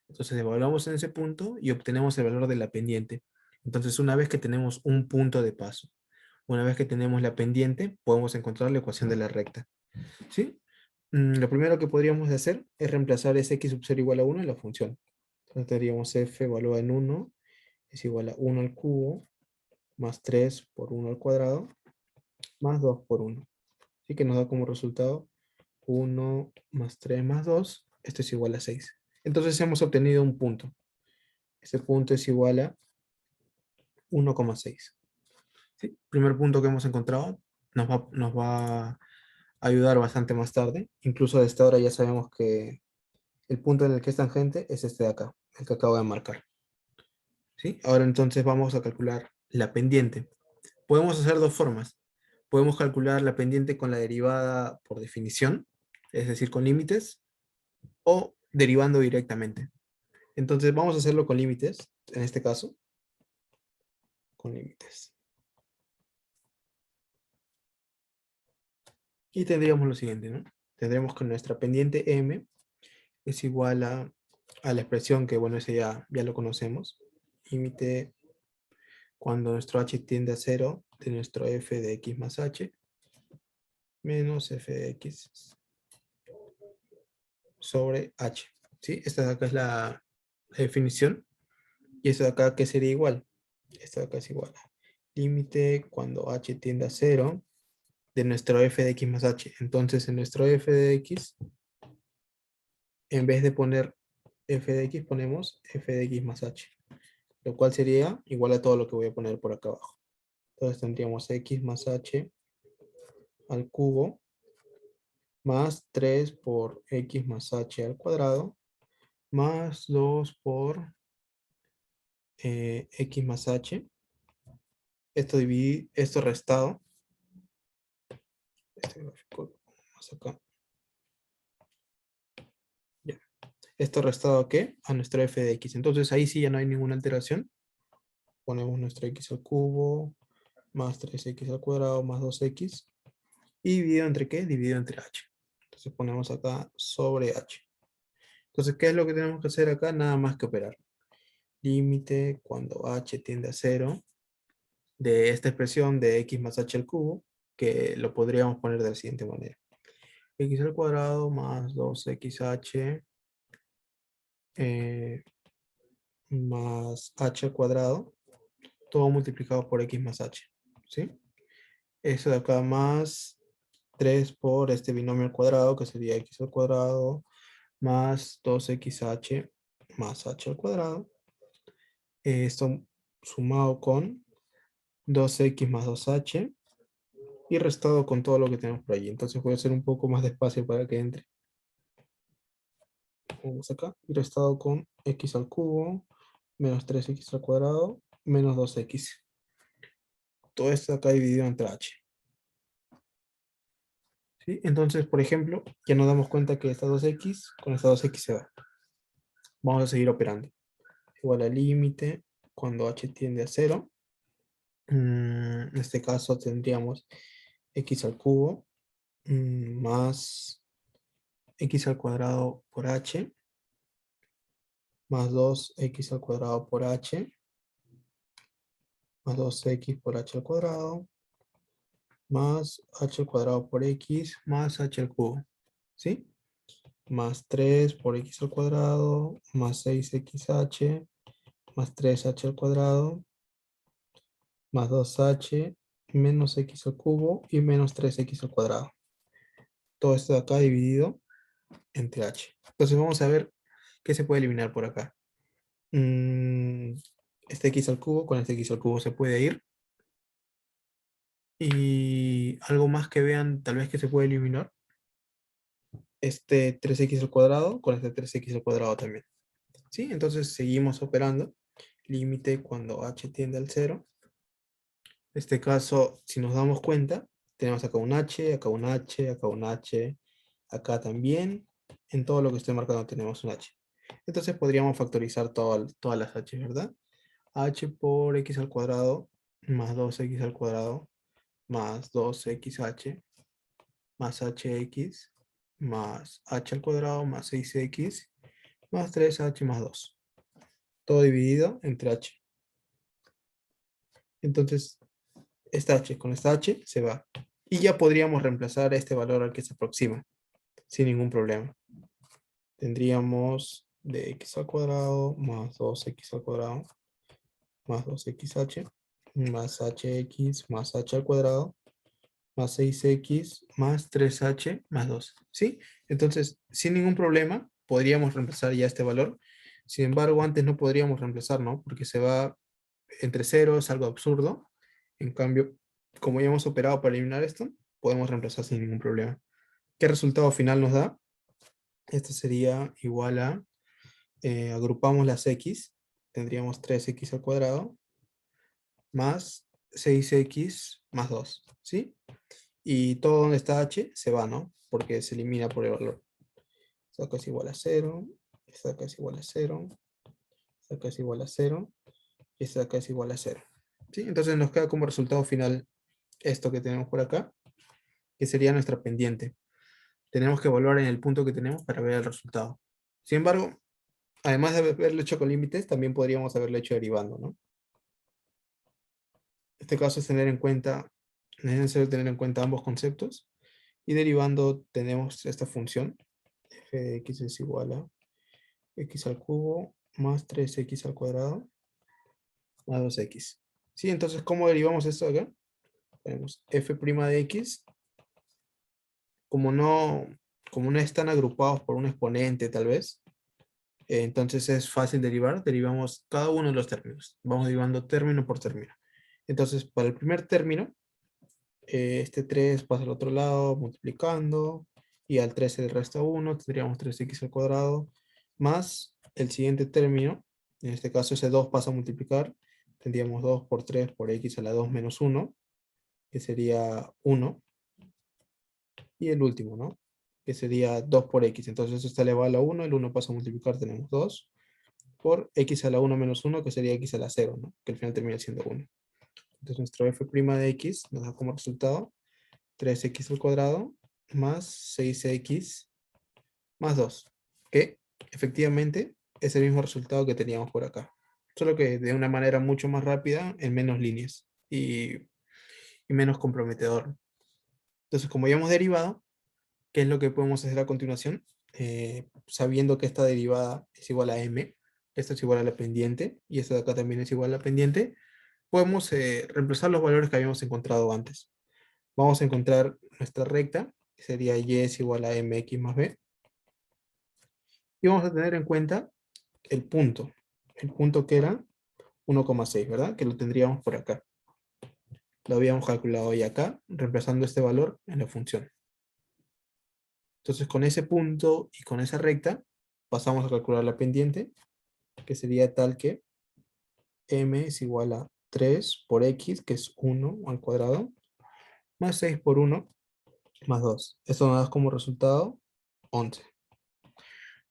Entonces evaluamos en ese punto y obtenemos el valor de la pendiente. Entonces una vez que tenemos un punto de paso, una vez que tenemos la pendiente, podemos encontrar la ecuación de la recta. ¿Sí? Lo primero que podríamos hacer es reemplazar ese x sub 0 igual a 1 en la función. Entonces tendríamos f evaluada en 1 es igual a 1 al cubo más 3 por 1 al cuadrado más 2 por 1. Así que nos da como resultado 1 más 3 más 2. Esto es igual a 6. Entonces hemos obtenido un punto. Este punto es igual a 1,6. ¿Sí? Primer punto que hemos encontrado nos va a ayudar bastante más tarde. Incluso desde ahora ya sabemos que el punto en el que es tangente es este de acá, el que acabo de marcar. ¿Sí? Ahora entonces vamos a calcular la pendiente. Podemos hacer dos formas. Podemos calcular la pendiente con la derivada por definición, es decir, con límites, o derivando directamente. Entonces vamos a hacerlo con límites, en este caso, con límites. Y tendríamos lo siguiente, ¿no? Tendremos que nuestra pendiente m es igual a la expresión que, bueno, ese ya lo conocemos. Límite cuando nuestro h tiende a 0 de nuestro f de x más h menos f de x sobre h. ¿Sí? Esta de acá es la definición. Y esta de acá, ¿qué sería igual? Esta de acá es igual a límite cuando h tiende a 0 de nuestro f de x más h. Entonces, en nuestro f de x, en vez de poner f de x, ponemos f de x más h, lo cual sería igual a todo lo que voy a poner por acá abajo. Entonces tendríamos x más h al cubo más 3 por x más h al cuadrado más 2 por x más h. Esto restado. Este gráfico más acá. Ya. Esto restado ¿a qué? A nuestro f de x. Entonces ahí sí ya no hay ninguna alteración. Ponemos nuestro x al cubo más 3x al cuadrado más 2x. ¿Y dividido entre qué? Dividido entre h. Entonces ponemos acá sobre h. Entonces, ¿qué es lo que tenemos que hacer acá? Nada más que operar. Límite cuando h tiende a 0 de esta expresión de x más h al cubo, que lo podríamos poner de la siguiente manera. X al cuadrado más 2xh más h al cuadrado, todo multiplicado por x más h. ¿Sí? Eso de acá más 3 por este binomio al cuadrado, que sería x al cuadrado más 2xh más h al cuadrado. Esto sumado con 2x más 2h y restado con todo lo que tenemos por allí. Entonces voy a hacer un poco más despacio para que entre. Vamos acá. Y restado con x al cubo menos 3x al cuadrado menos 2x. Todo esto acá dividido entre h. ¿Sí? Entonces, por ejemplo, ya nos damos cuenta que esta 2x con esta 2x se va. Vamos a seguir operando. Igual al límite cuando h tiende a 0. En este caso tendríamos x al cubo más x al cuadrado por h más 2x al cuadrado por h más 2x por h al cuadrado más h al cuadrado por x más h al cubo. ¿Sí? Más 3 por x al cuadrado más 6xh más 3h al cuadrado más 2h menos x al cubo y menos 3x al cuadrado. Todo esto de acá dividido entre h. Entonces vamos a ver qué se puede eliminar por acá. Este x al cubo con este x al cubo se puede ir. Y algo más que vean tal vez que se puede eliminar. este 3x al cuadrado con este 3x al cuadrado también. ¿Sí? Entonces seguimos operando. Límite cuando h tiende al 0. En este caso, si nos damos cuenta, tenemos acá un h, acá un h, acá un h, acá también. En todo lo que estoy marcando tenemos un h. Entonces podríamos factorizar todas las h, ¿verdad? H por x al cuadrado más 2x al cuadrado más 2xh más hx más h al cuadrado más 6x más 3h más 2. Todo dividido entre h. Entonces, esta h con esta h se va. Y ya podríamos reemplazar este valor al que se aproxima, sin ningún problema. Tendríamos de x al cuadrado más 2x al cuadrado más 2xh más hx más h al cuadrado más 6x más 3h más 2. ¿Sí? Entonces, sin ningún problema, podríamos reemplazar ya este valor. Sin embargo, antes no podríamos reemplazar, ¿no? Porque se va entre ceros, algo absurdo. En cambio, como ya hemos operado para eliminar esto, podemos reemplazar sin ningún problema. ¿Qué resultado final nos da? Esto sería igual a, agrupamos las x, tendríamos 3x al cuadrado más 6x más 2, ¿sí? Y todo donde está h se va, ¿no? Porque se elimina por el valor. Esto acá es igual a 0, esto acá es igual a 0, esto acá es igual a 0, y esto acá es igual a 0. ¿Sí? Entonces nos queda como resultado final esto que tenemos por acá, que sería nuestra pendiente. Tenemos que evaluar en el punto que tenemos para ver el resultado. Sin embargo, además de haberlo hecho con límites, también podríamos haberlo hecho derivando, ¿no? En este caso es tener en cuenta, es necesario tener en cuenta ambos conceptos. Y derivando tenemos esta función, f de x es igual a x al cubo más 3x al cuadrado más 2x. ¿Sí? Entonces, ¿cómo derivamos esto de acá? Tenemos f' de x, como no están agrupados por un exponente tal vez, entonces es fácil derivar, derivamos cada uno de los términos. Vamos derivando término por término. Entonces, para el primer término, este 3 pasa al otro lado multiplicando, y al 3 se le resta 1, tendríamos 3x al cuadrado, más el siguiente término, en este caso ese 2 pasa a multiplicar, tendríamos 2 por 3 por x a la 2 menos 1, que sería 1, y el último, ¿no? Que sería 2 por x, entonces esto está elevado a la 1, el 1 pasa a multiplicar, tenemos 2, por x a la 1 menos 1, que sería x a la 0, ¿no? Que al final termina siendo 1. Entonces nuestro f' de x nos da como resultado 3x al cuadrado más 6x más 2, que efectivamente es el mismo resultado que teníamos por acá, solo que de una manera mucho más rápida, en menos líneas y menos comprometedor. Entonces, como ya hemos derivado, ¿qué es lo que podemos hacer a continuación? Sabiendo que esta derivada es igual a m, esto es igual a la pendiente, y esto de acá también es igual a la pendiente, podemos reemplazar los valores que habíamos encontrado antes. Vamos a encontrar nuestra recta, que sería y es igual a mx más b, y vamos a tener en cuenta el punto que era 1,6, ¿verdad? Que lo tendríamos por acá. Lo habíamos calculado ya acá, reemplazando este valor en la función. Entonces, con ese punto y con esa recta, pasamos a calcular la pendiente, que sería tal que m es igual a 3 por x, que es 1 al cuadrado, más 6 por 1, más 2. Esto nos da como resultado 11.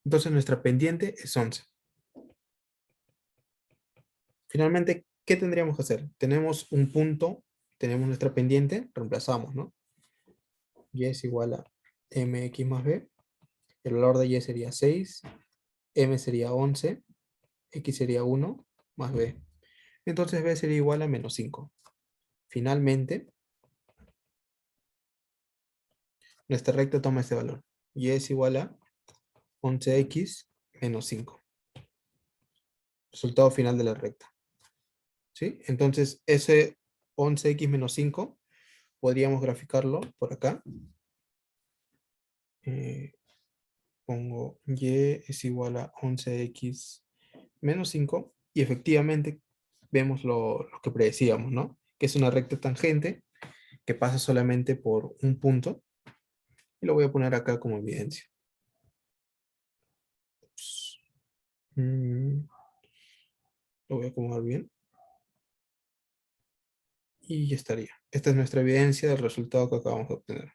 Entonces, nuestra pendiente es 11. Finalmente, ¿qué tendríamos que hacer? Tenemos un punto, tenemos nuestra pendiente, reemplazamos, ¿no? Y es igual a mx más b. El valor de y sería 6, m sería 11, x sería 1, más b. Entonces b sería igual a menos 5. Finalmente, nuestra recta toma este valor. Y es igual a 11x menos 5. Resultado final de la recta. ¿Sí? Entonces, ese 11x menos 5 podríamos graficarlo por acá. Pongo y es igual a 11x menos 5 y efectivamente vemos lo que predecíamos, ¿no? Que es una recta tangente que pasa solamente por un punto y lo voy a poner acá como evidencia. Mm, lo voy a acomodar bien. Y ya estaría. Esta es nuestra evidencia del resultado que acabamos de obtener.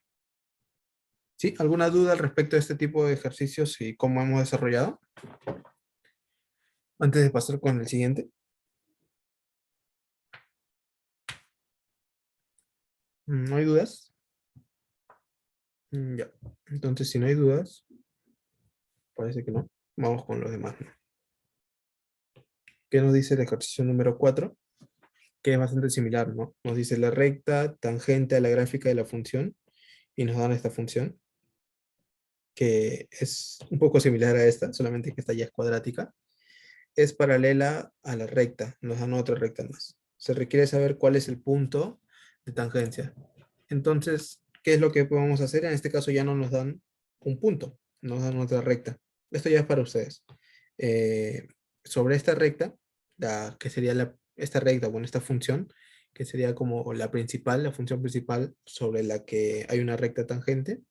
¿Sí? ¿Alguna duda al respecto de este tipo de ejercicios y cómo hemos desarrollado? Antes de pasar con el siguiente. ¿No hay dudas? Ya. Entonces, si no hay dudas, parece que no. Vamos con los demás, ¿no? ¿Qué nos dice el ejercicio número 4? Que es bastante similar, ¿no? Nos dice la recta tangente a la gráfica de la función y nos dan esta función, que es un poco similar a esta, solamente que esta ya es cuadrática. Es paralela a la recta, nos dan otra recta más. Se requiere saber cuál es el punto de tangencia. Entonces, ¿qué es lo que podemos hacer? En este caso ya no nos dan un punto, nos dan otra recta. Esto ya es para ustedes. Eh, sobre esta recta, que sería esta recta, bueno, esta función, que sería como la principal, la función principal sobre la que hay una recta tangente,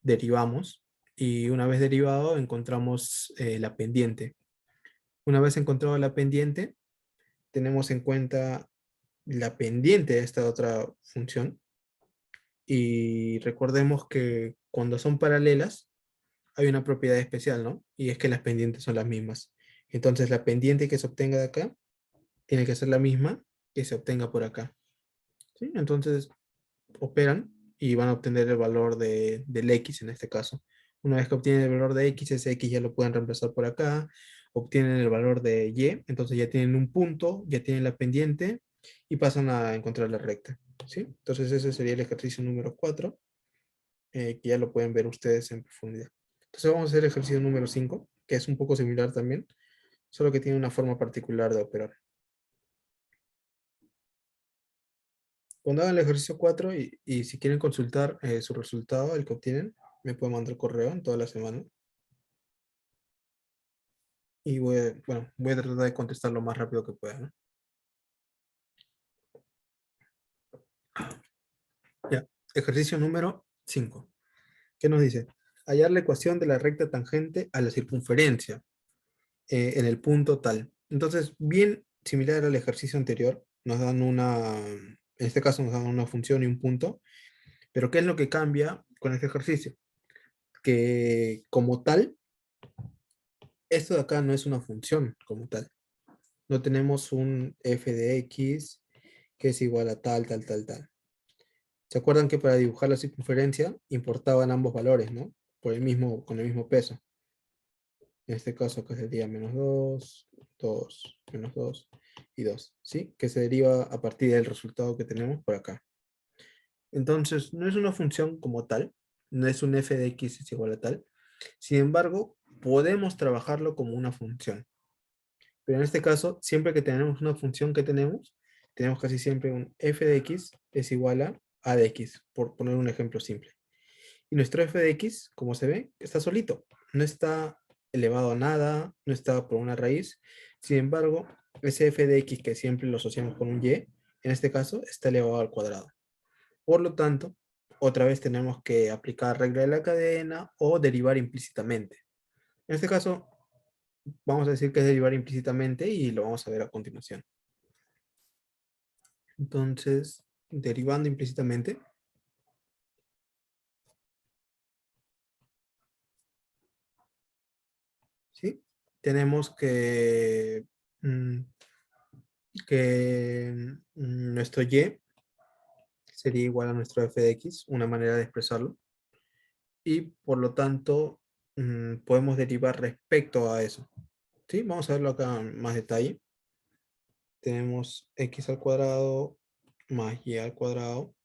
derivamos y una vez derivado encontramos la pendiente. Una vez encontrado la pendiente, tenemos en cuenta la pendiente de esta otra función y recordemos que cuando son paralelas hay una propiedad especial, ¿no? Y es que las pendientes son las mismas. Entonces la pendiente que se obtenga de acá tiene que ser la misma que se obtenga por acá. ¿Sí? Entonces operan y van a obtener el valor del x en este caso. Una vez que obtienen el valor de x, ese x ya lo pueden reemplazar por acá, obtienen el valor de y, entonces ya tienen un punto, ya tienen la pendiente y pasan a encontrar la recta. ¿Sí? Entonces ese sería el ejercicio número 4, que ya lo pueden ver ustedes en profundidad. Entonces vamos a hacer el ejercicio número 5, que es un poco similar también, solo que tiene una forma particular de operar. Cuando hagan el ejercicio 4 y si quieren consultar su resultado, el que obtienen, me pueden mandar correo en toda la semana. Y bueno, voy a tratar de contestar lo más rápido que pueda, ¿no? Ya, ejercicio número 5. ¿Qué nos dice? Hallar la ecuación de la recta tangente a la circunferencia en el punto tal. Entonces, bien similar al ejercicio anterior, nos dan en este caso nos dan una función y un punto, pero ¿qué es lo que cambia con este ejercicio? Que como tal, esto de acá no es una función como tal. No tenemos un f de x que es igual a tal, tal, tal, tal. ¿Se acuerdan que para dibujar la circunferencia importaban ambos valores, ¿no? Con el mismo peso. En este caso que sería menos 2, 2, menos 2 y 2, ¿sí? Que se deriva a partir del resultado que tenemos por acá. Entonces, no es una función como tal, no es un f de x es igual a tal. Sin embargo, podemos trabajarlo como una función. Pero en este caso, siempre que tenemos una función que tenemos casi siempre un f de x es igual a de x, por poner un ejemplo simple. Y nuestro f de x, como se ve, está solito. No está elevado a nada, no está por una raíz. Sin embargo, ese f de x que siempre lo asociamos con un y, en este caso está elevado al cuadrado. Por lo tanto, otra vez tenemos que aplicar regla de la cadena o derivar implícitamente. En este caso, vamos a decir que es derivar implícitamente y lo vamos a ver a continuación. Entonces, derivando implícitamente, ¿sí? Tenemos que nuestro y sería igual a nuestro f de x, una manera de expresarlo, y por lo tanto podemos derivar respecto a eso. ¿Sí? Vamos a verlo acá en más detalle. Tenemos x al cuadrado más y al cuadrado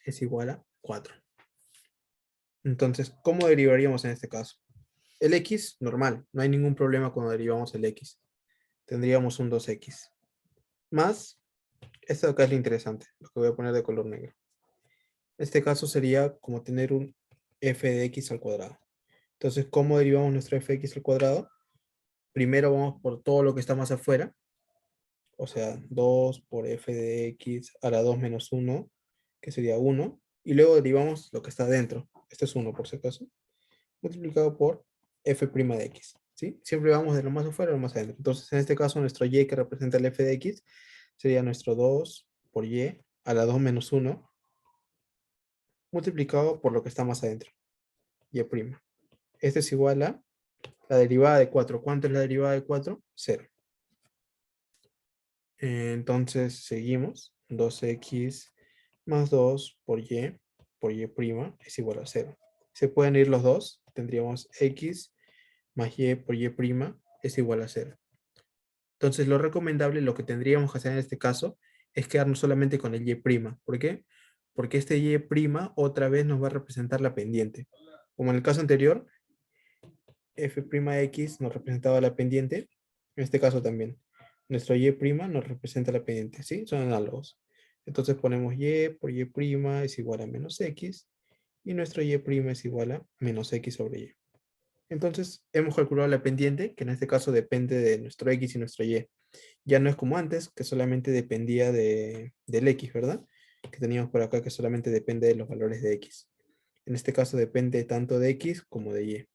es igual a 4. Entonces, ¿cómo derivaríamos en este caso? El x, normal, no hay ningún problema cuando derivamos el x. Tendríamos un 2x. Más, esto de acá es lo interesante, lo que voy a poner de color negro. En este caso sería como tener un f de x al cuadrado. Entonces, ¿cómo derivamos nuestro f de x al cuadrado? Primero vamos por todo lo que está más afuera, o sea, 2 por f de x a la 2 menos 1, que sería 1, y luego derivamos lo que está adentro, esto es 1 por si acaso, multiplicado por f' de x. ¿sí? Siempre vamos de lo más afuera a lo más adentro. Entonces, en este caso, nuestro y que representa el f de x sería nuestro 2 por y a la 2 menos 1 multiplicado por lo que está más adentro, y'. Este es igual a la derivada de 4. ¿Cuánto es la derivada de 4? 0. Entonces, seguimos. 2x más 2 por y' es igual a 0. Se pueden ir los dos. Tendríamos x más y por y' es igual a 0. Entonces, lo recomendable, lo que tendríamos que hacer en este caso, es quedarnos solamente con el y'. ¿Por qué? Porque este y' otra vez nos va a representar la pendiente. Como en el caso anterior, f'x nos representaba la pendiente, en este caso también. Nuestro y' nos representa la pendiente, ¿sí? Son análogos. Entonces ponemos y por y' es igual a menos x, y nuestro y' es igual a menos x sobre y. Entonces hemos calculado la pendiente, que en este caso depende de nuestro x y nuestro y. Ya no es como antes, que solamente dependía del x, ¿verdad? Que teníamos por acá que solamente depende de los valores de x. En este caso depende tanto de x como de y.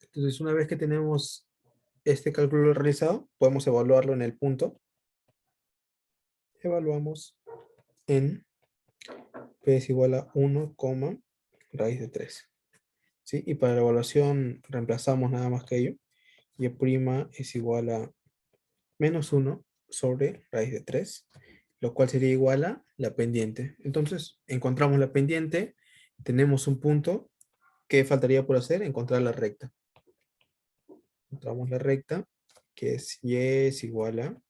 Entonces, una vez que tenemos este cálculo realizado, podemos evaluarlo en el punto. Evaluamos en p es igual a 1, raíz de 3. ¿Sí? Y para la evaluación reemplazamos nada más que ello. Y' es igual a menos 1 sobre raíz de 3, lo cual sería igual a la pendiente. Entonces, encontramos la pendiente, tenemos un punto. ¿Qué faltaría por hacer? Encontrar la recta. Encontramos la recta, que es y es igual a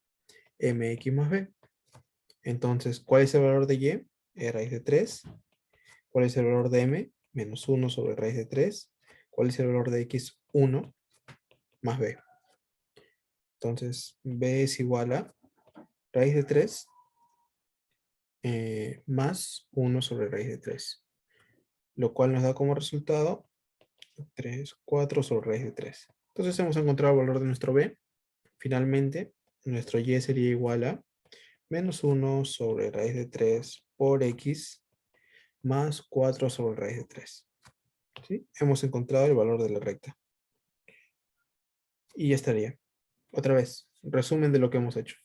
mx más b. Entonces, ¿cuál es el valor de y? Raíz de 3. ¿Cuál es el valor de m? Menos 1 sobre raíz de 3. ¿Cuál es el valor de x? 1 más b. Entonces, b es igual a raíz de 3 más 1 sobre raíz de 3. Lo cual nos da como resultado 3, 4 sobre raíz de 3. Entonces hemos encontrado el valor de nuestro b. Finalmente, nuestro y sería igual a menos 1 sobre raíz de 3 por x más 4 sobre raíz de 3. ¿Sí? Hemos encontrado el valor de la recta. Y ya estaría. Otra vez, resumen de lo que hemos hecho.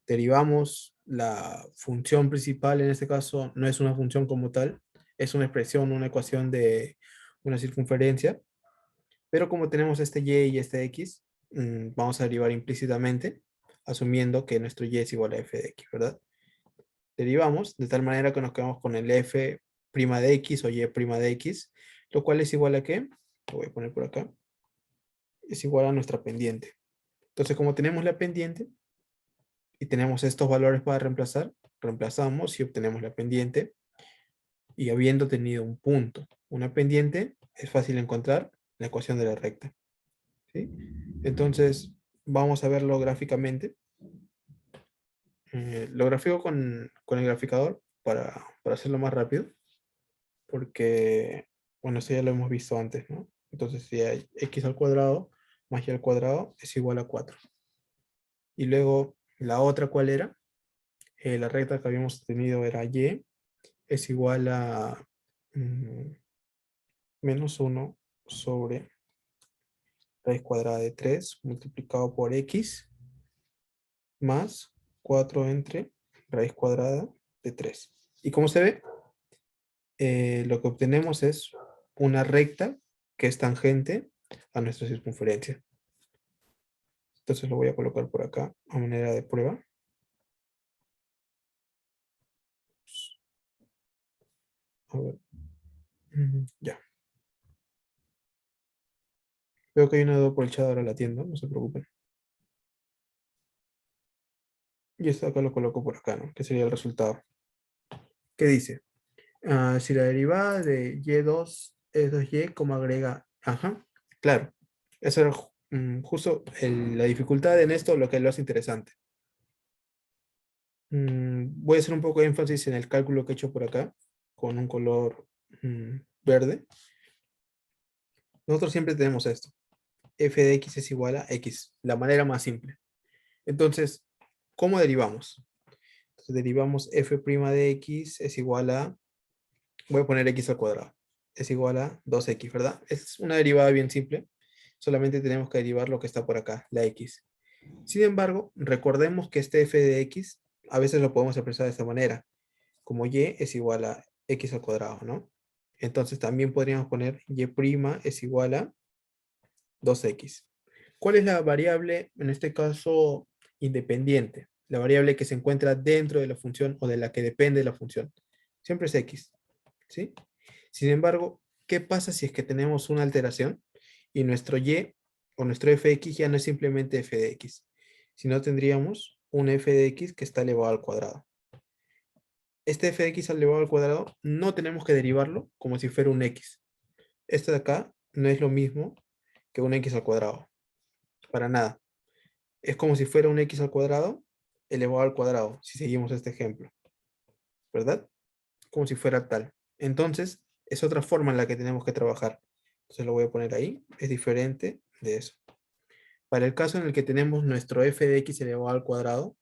Derivamos la función principal, en este caso no es una función como tal, es una expresión, una ecuación de una circunferencia, pero como tenemos este y este x, vamos a derivar implícitamente, asumiendo que nuestro y es igual a f de x, ¿verdad? Derivamos de tal manera que nos quedamos con el f' de x o y' de x, lo cual es igual a ¿qué? Lo voy a poner por acá. Es igual a nuestra pendiente. Entonces, como tenemos la pendiente y tenemos estos valores para reemplazar, reemplazamos y obtenemos la pendiente. Y habiendo tenido un punto, una pendiente, es fácil encontrar la ecuación de la recta. ¿Sí? Entonces, vamos a verlo gráficamente. Lo grafico con el graficador para hacerlo más rápido, porque, bueno, eso ya lo hemos visto antes, ¿no? Entonces, si hay x al cuadrado más y al cuadrado es igual a 4. Y luego, la otra, ¿cuál era? La recta que habíamos tenido era y es igual a menos 1 sobre raíz cuadrada de 3 multiplicado por x más 4 entre raíz cuadrada de 3. Y como se ve, lo que obtenemos es una recta que es tangente a nuestra circunferencia. Entonces lo voy a colocar por acá a manera de prueba. A ver. Ya. Veo que hay una duda por el chat, ahora la atiendo, no se preocupen. Y esto acá lo coloco por acá, ¿no? Que sería el resultado. ¿Qué dice? Si la derivada de y2 es 2y, como agrega... Ajá, claro. Eso era justo la dificultad en esto, lo que lo hace interesante. Voy a hacer un poco de énfasis en el cálculo que he hecho por acá, con un color verde. Nosotros siempre tenemos esto. F de x es igual a x, la manera más simple. Entonces, ¿cómo derivamos? Entonces, derivamos f' de x es igual a... Voy a poner x al cuadrado. es igual a 2x, ¿verdad? Es una derivada bien simple. Solamente tenemos que derivar lo que está por acá, la x. Sin embargo, recordemos que este f de x a veces lo podemos expresar de esta manera, como y es igual a x al cuadrado, ¿no? Entonces también podríamos poner y' es igual a 2x. ¿Cuál es la variable, en este caso, independiente? La variable que se encuentra dentro de la función o de la que depende de la función. Siempre es x, ¿sí? Sin embargo, ¿qué pasa si es que tenemos una alteración y nuestro y o nuestro f de x ya no es simplemente f de x, sino tendríamos un f de x que está elevado al cuadrado? Este f de x elevado al cuadrado no tenemos que derivarlo como si fuera un x. Esto de acá no es lo mismo que un x al cuadrado, para nada. Es como si fuera un x al cuadrado elevado al cuadrado, si seguimos este ejemplo, ¿verdad? Como si fuera tal. Entonces, es otra forma en la que tenemos que trabajar. Entonces lo voy a poner ahí, es diferente de eso. Para el caso en el que tenemos nuestro f de x elevado al cuadrado,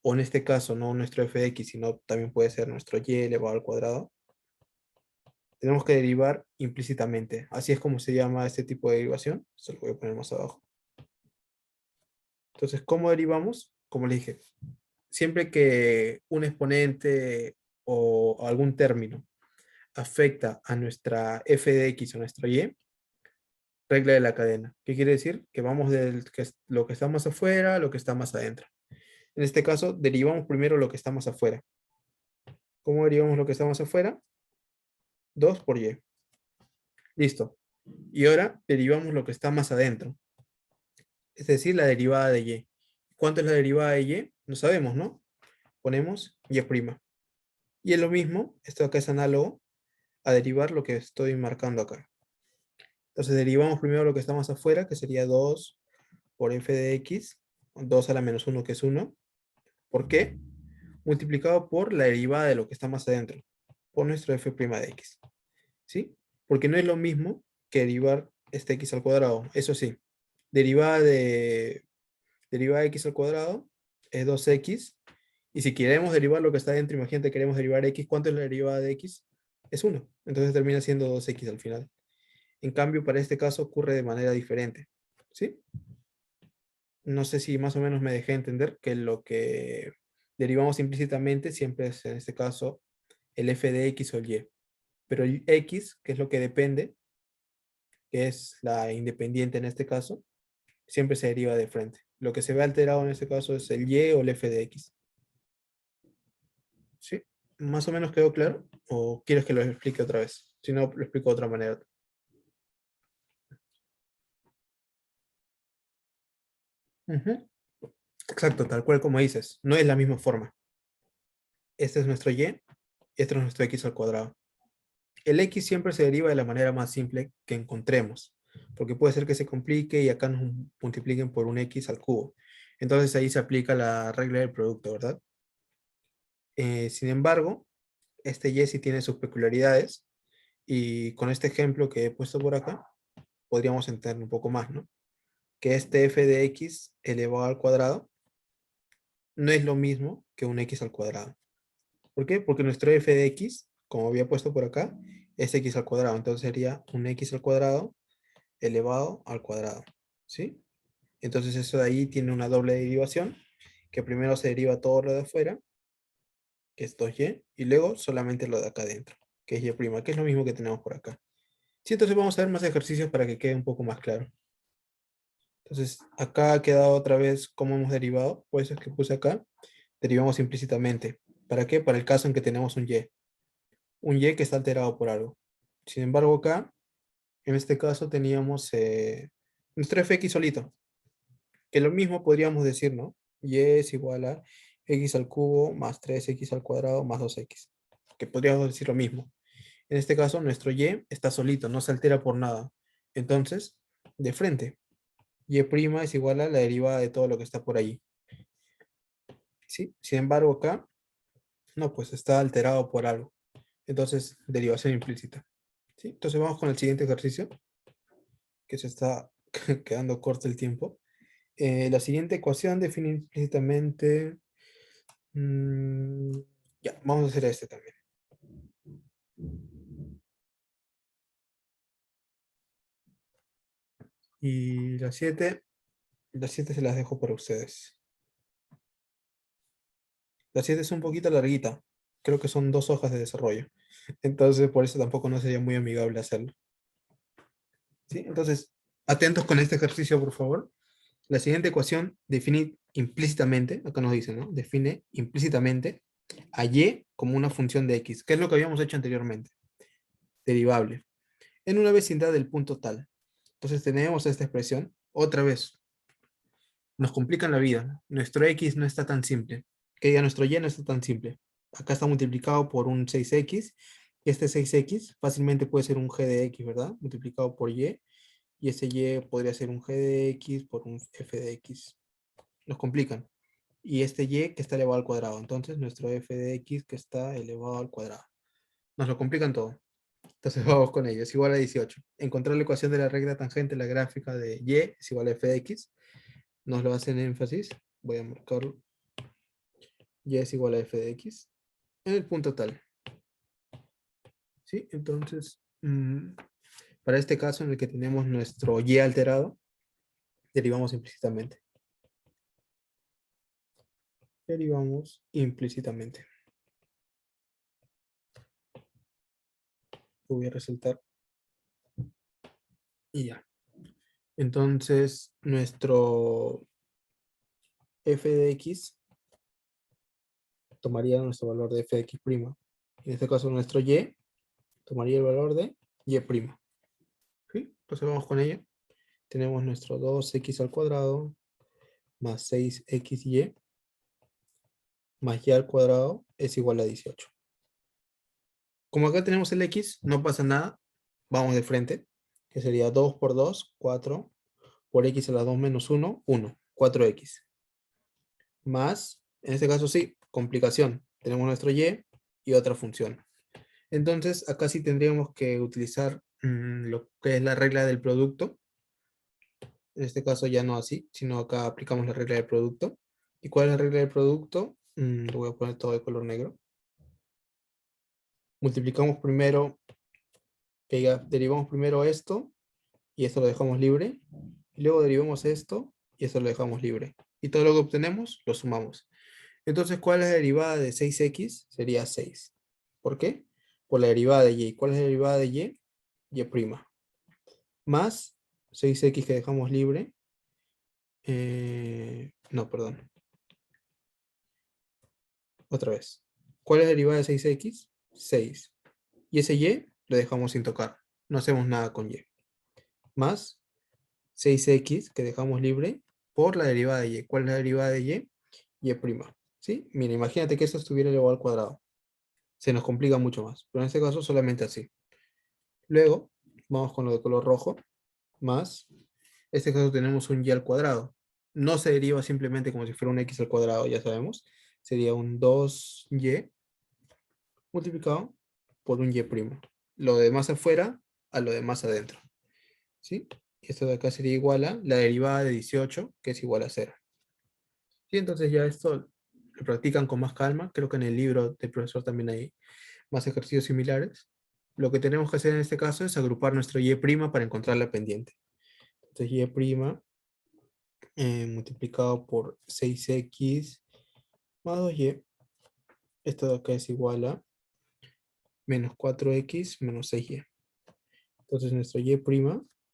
o en este caso no nuestro f de x, sino también puede ser nuestro y elevado al cuadrado, tenemos que derivar implícitamente. Así es como se llama este tipo de derivación. Se lo voy a poner más abajo. Entonces, ¿cómo derivamos? Como le dije, siempre que un exponente o algún término afecta a nuestra f de x o nuestro y, regla de la cadena. ¿Qué quiere decir? Que vamos lo que está más afuera a lo que está más adentro. En este caso, derivamos primero lo que está más afuera. ¿Cómo derivamos lo que está más afuera? 2 por y. Listo. Y ahora derivamos lo que está más adentro, es decir, la derivada de y. ¿Cuánto es la derivada de y? No sabemos, ¿no? Ponemos y'. Y es lo mismo, esto acá es análogo a derivar lo que estoy marcando acá. Entonces derivamos primero lo que está más afuera, que sería 2 por f de x, 2 a la menos 1, que es 1. ¿Por qué? Multiplicado por la derivada de lo que está más adentro, por nuestro f' de x. ¿Sí? Porque no es lo mismo que derivar este x al cuadrado. Eso sí, derivada de x al cuadrado es 2x. Y si queremos derivar lo que está dentro, imagínate, queremos derivar x, ¿cuánto es la derivada de x? Es 1. Entonces termina siendo 2x al final. En cambio, para este caso ocurre de manera diferente. ¿Sí? No sé si más o menos me dejé entender que lo que derivamos implícitamente siempre es, en este caso, el f de x o el y. Pero el x, que es lo que depende, que es la independiente en este caso, siempre se deriva de frente. Lo que se ve alterado en este caso es el y o el f de x. ¿Sí? ¿Más o menos quedó claro? ¿O quieres que lo explique otra vez? Si no, lo explico de otra manera. Ujú. Exacto, tal cual como dices. No es la misma forma. Este es nuestro y, este es nuestro x al cuadrado. El x siempre se deriva de la manera más simple que encontremos, porque puede ser que se complique y acá nos multipliquen por un x al cubo. Entonces ahí se aplica la regla del producto, ¿verdad? Sin embargo, este y sí tiene sus peculiaridades y con este ejemplo que he puesto por acá, podríamos entender un poco más, ¿no? Que este f de x elevado al cuadrado no es lo mismo que un x al cuadrado. ¿Por qué? Porque nuestro f de x, como había puesto por acá, es x al cuadrado. Entonces sería un x al cuadrado elevado al cuadrado. ¿Sí? Entonces eso de ahí tiene una doble derivación, que primero se deriva todo lo de afuera, que es 2y, y luego solamente lo de acá adentro, que es y', que es lo mismo que tenemos por acá. Sí, entonces vamos a ver más ejercicios para que quede un poco más claro. Entonces, acá ha quedado otra vez cómo hemos derivado, por eso es que puse acá, derivamos implícitamente. ¿Para qué? Para el caso en que tenemos un y que está alterado por algo. Sin embargo, acá, en este caso, teníamos nuestro fx solito, que lo mismo podríamos decir, ¿no? Y es igual a x al cubo más 3x al cuadrado más 2x, que podríamos decir lo mismo. En este caso, nuestro y está solito, no se altera por nada. Entonces, de frente, y' es igual a la derivada de todo lo que está por allí. ¿Sí? Sin embargo, acá, no, pues está alterado por algo. Entonces, derivación implícita. ¿Sí? Entonces vamos con el siguiente ejercicio, que se está quedando corto el tiempo. La siguiente ecuación define implícitamente... mm, ya, vamos a hacer este también. Y las 7 se las dejo para ustedes. La 7 es un poquito larguita. Creo que son 2 hojas de desarrollo. Entonces, por eso tampoco no sería muy amigable hacerlo. ¿Sí? Entonces, atentos con este ejercicio, por favor. La siguiente ecuación define implícitamente, acá nos dice, ¿no? Define implícitamente a y como una función de x, que es lo que habíamos hecho anteriormente, derivable, en una vecindad del punto tal. Entonces tenemos esta expresión, otra vez, nos complican la vida. Nuestro x no está tan simple, que diga nuestro y no está tan simple. Acá está multiplicado por un 6x, y este 6x fácilmente puede ser un g de x, ¿verdad? Multiplicado por y ese y podría ser un g de x por un f de x. Nos complican. Y este y que está elevado al cuadrado. Entonces, nuestro f de x que está elevado al cuadrado. Nos lo complican todo. Entonces, vamos con ello. Es igual a 18. Encontrar la ecuación de la recta tangente a la gráfica de y es igual a f de x. Nos lo hacen en énfasis. Voy a marcarlo. Y es igual a f de x en el punto tal. ¿Sí? Entonces, para este caso en el que tenemos nuestro y alterado, derivamos implícitamente. Derivamos implícitamente. Lo voy a resaltar. Y ya. Entonces, nuestro f de x tomaría nuestro valor de f de x'. En este caso, nuestro y tomaría el valor de y'. ¿Sí? Entonces vamos con ello. Tenemos nuestro 2x al cuadrado más 6xy más y al cuadrado es igual a 18. Como acá tenemos el x, no pasa nada. Vamos de frente, que sería 2 por 2, 4, por x a la 2 menos 1, 1, 4x. Más, en este caso sí, complicación. Tenemos nuestro y otra función. Entonces, acá sí tendríamos que utilizar lo que es la regla del producto. En este caso ya no así, sino acá aplicamos la regla del producto. ¿Y cuál es la regla del producto? Lo voy a poner todo de color negro. Multiplicamos primero, derivamos primero esto, y esto lo dejamos libre. Y luego derivamos esto, y esto lo dejamos libre. Y todo lo que obtenemos, lo sumamos. Entonces, ¿cuál es la derivada de 6x? Sería 6. ¿Por qué? Por la derivada de y. ¿Cuál es la derivada de y? Y'. Más 6x que dejamos libre. No, perdón. Otra vez. ¿Cuál es la derivada de 6x? 6. Y ese y lo dejamos sin tocar. No hacemos nada con y. Más 6x que dejamos libre por la derivada de y. ¿Cuál es la derivada de y? Y'. ¿Sí? Mira, imagínate que esto estuviera elevado al cuadrado. Se nos complica mucho más. Pero en este caso solamente así. Luego, vamos con lo de color rojo. Más, en este caso tenemos un y al cuadrado. No se deriva simplemente como si fuera un x al cuadrado, ya sabemos. Sería un 2y multiplicado por un y'. Lo de más afuera a lo de más adentro. ¿Sí? Y esto de acá sería igual a la derivada de 18, que es igual a 0. ¿Sí? Entonces ya esto lo practican con más calma. Creo que en el libro del profesor también hay más ejercicios similares. Lo que tenemos que hacer en este caso es agrupar nuestro y' para encontrar la pendiente. Entonces y' multiplicado por 6x más 2y. Esto de acá es igual a menos 4x menos 6y. Entonces nuestro y'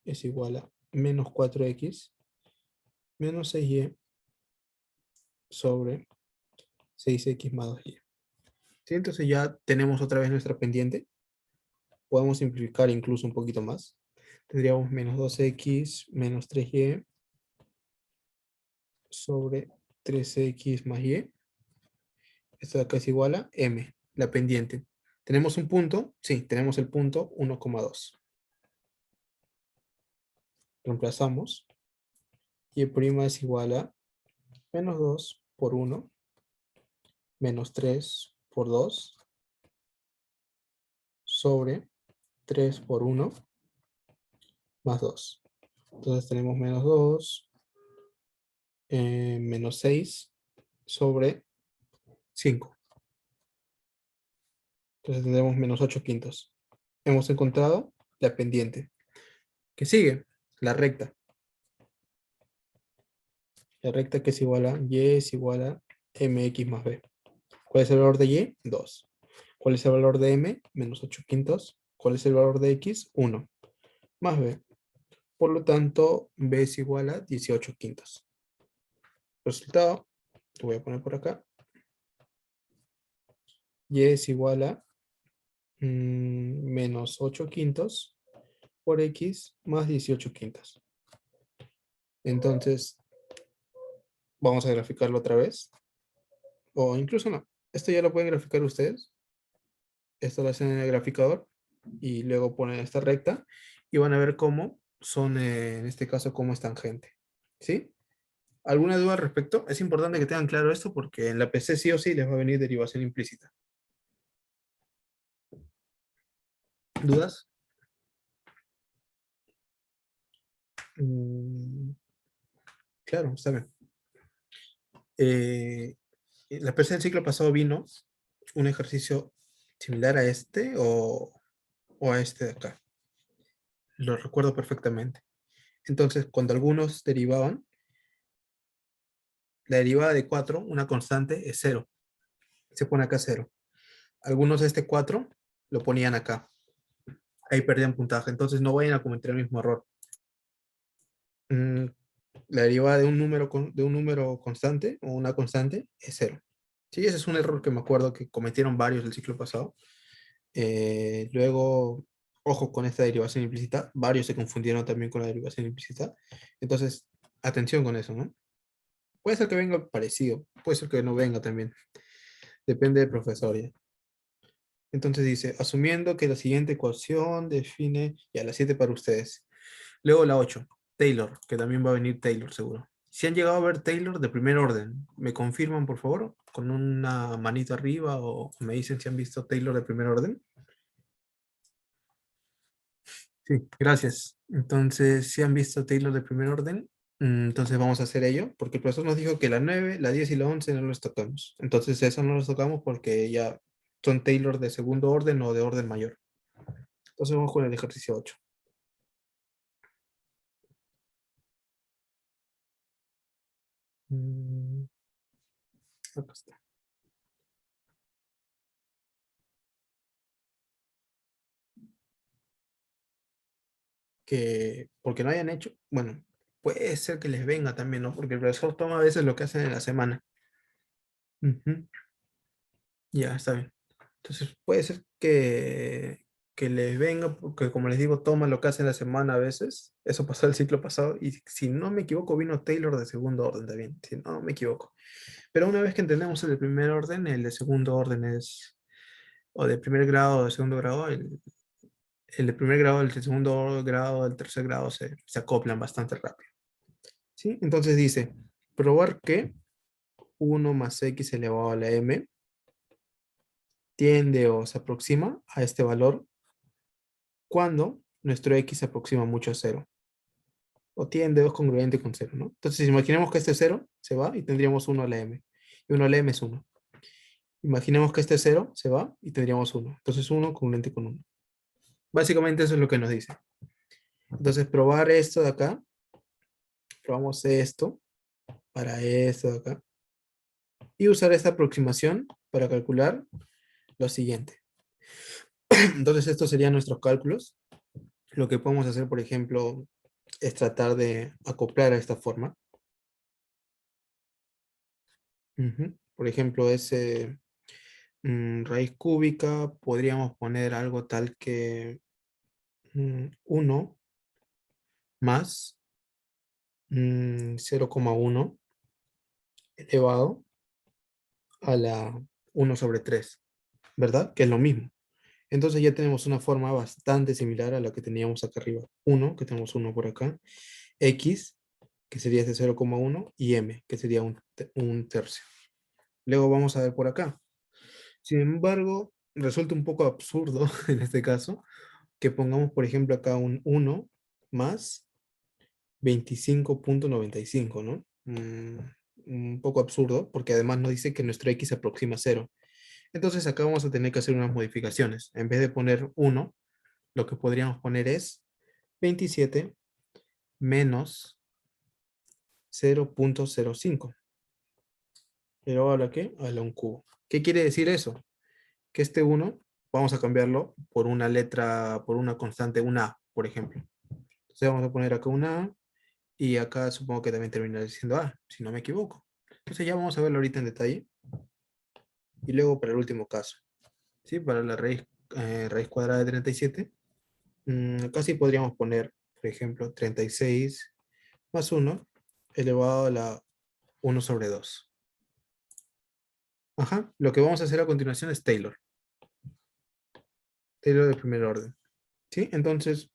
es igual a menos 4x menos 6y sobre 6x más 2y. ¿Sí? Entonces ya tenemos otra vez nuestra pendiente. Podemos simplificar incluso un poquito más. Tendríamos menos 2x menos 3y sobre 3x más y. Esto de acá es igual a m, la pendiente. ¿Tenemos un punto? Sí, tenemos el punto 1,2. Reemplazamos. Y' es igual a menos 2 por 1, menos 3 por 2, sobre 3 por 1, más 2. Entonces tenemos menos 2, menos 6, sobre 5. Entonces tendremos menos 8 quintos. Hemos encontrado la pendiente. ¿Qué sigue? La recta. La recta que es igual a y es igual a mx más b. ¿Cuál es el valor de y? 2. ¿Cuál es el valor de m? Menos 8 quintos. ¿Cuál es el valor de x? 1. Más b. Por lo tanto, b es igual a 18 quintos. Resultado, lo voy a poner por acá. Y es igual a menos 8 quintos por x más 18 quintos. Entonces, vamos a graficarlo otra vez. O incluso no. Esto ya lo pueden graficar ustedes. Esto lo hacen en el graficador. Y luego ponen esta recta. Y van a ver cómo son, en este caso, cómo es tangente. ¿Sí? ¿Alguna duda al respecto? Es importante que tengan claro esto porque en la PC sí o sí les va a venir derivación implícita. ¿Dudas? Mm, claro, está bien. La PC del ciclo pasado vino un ejercicio similar a este o a este de acá. Lo recuerdo perfectamente. Entonces, cuando algunos derivaban, la derivada de 4, una constante, es 0. Se pone acá 0. Algunos de este 4 lo ponían acá. Ahí perdían puntaje. Entonces, no vayan a cometer el mismo error. Mm, la derivada de un número, de un número constante o una constante es 0. Sí, ese es un error que me acuerdo que cometieron varios del ciclo pasado. Luego, ojo con esta derivación implícita. Varios se confundieron también con la derivación implícita. Entonces, atención con eso, ¿no? Puede ser que venga parecido, puede ser que no venga también. Depende del profesor ya. Entonces dice, asumiendo que la siguiente ecuación define, ya la 7 para ustedes. Luego la 8, Taylor, que también va a venir Taylor seguro. Si han llegado a ver Taylor de primer orden, ¿me confirman por favor? Con una manito arriba o me dicen si han visto Taylor de primer orden. Sí, gracias. Entonces, si han visto Taylor de primer orden, entonces vamos a hacer ello, porque el profesor nos dijo que la 9, la 10 y la 11 no los tocamos. Entonces, eso no los tocamos porque ya son Taylor de segundo orden o de orden mayor. Entonces, vamos con el ejercicio 8. Mm, Acá está. Que, porque no hayan hecho, bueno, puede ser que les venga también, ¿no? Porque el profesor toma a veces lo que hacen en la semana. Ujú. Ya, está bien. Entonces puede ser que les venga, porque como les digo, toma lo que hace en la semana a veces. Eso pasó el ciclo pasado. Y si no me equivoco, vino Taylor de segundo orden también. Si no me equivoco. Pero una vez que entendemos el de primer orden, el de segundo orden es, o de primer grado o de segundo grado, el de primer grado, el de segundo grado, el tercer grado se acoplan bastante rápido. ¿Sí? Entonces dice, probar que 1 más x elevado a la m tiende o se aproxima a este valor cuando nuestro x se aproxima mucho a cero, o tiende o es congruente con cero, ¿no? Entonces, imaginemos que este cero se va y tendríamos 1 a la m, y 1 a la m es 1. Imaginemos que este cero se va y tendríamos 1. Entonces, 1 congruente con 1. Básicamente eso es lo que nos dice. Entonces, probar esto de acá, probamos esto para esto de acá, y usar esta aproximación para calcular lo siguiente. Entonces, estos serían nuestros cálculos. Lo que podemos hacer, por ejemplo, es tratar de acoplar a esta forma. Por ejemplo, ese raíz cúbica, podríamos poner algo tal que 1 más 0,1 elevado a la 1/3, ¿verdad? Que es lo mismo. Entonces ya tenemos una forma bastante similar a la que teníamos acá arriba. 1, que tenemos 1 por acá, x, que sería este 0,1, y m, que sería un tercio. Luego vamos a ver por acá. Sin embargo, resulta un poco absurdo en este caso que pongamos, por ejemplo, acá un 1 más 25,95, ¿no? Un poco absurdo, porque además nos dice que nuestro x se aproxima a 0. Entonces acá vamos a tener que hacer unas modificaciones. En vez de poner 1, lo que podríamos poner es 27 menos 0.05. Elevado a la ¿qué? A la un cubo. ¿Qué quiere decir eso? Que este 1 vamos a cambiarlo por una letra, por una constante, una A, por ejemplo. Entonces vamos a poner acá una A y acá supongo que también termina diciendo A, si no me equivoco. Entonces ya vamos a verlo ahorita en detalle. Y luego para el último caso, ¿sí? Para la raíz cuadrada de 37, acá sí podríamos poner, por ejemplo, 36 más 1 elevado a la 1/2. Ajá, lo que vamos a hacer a continuación es Taylor. Taylor de primer orden. ¿Sí? Entonces,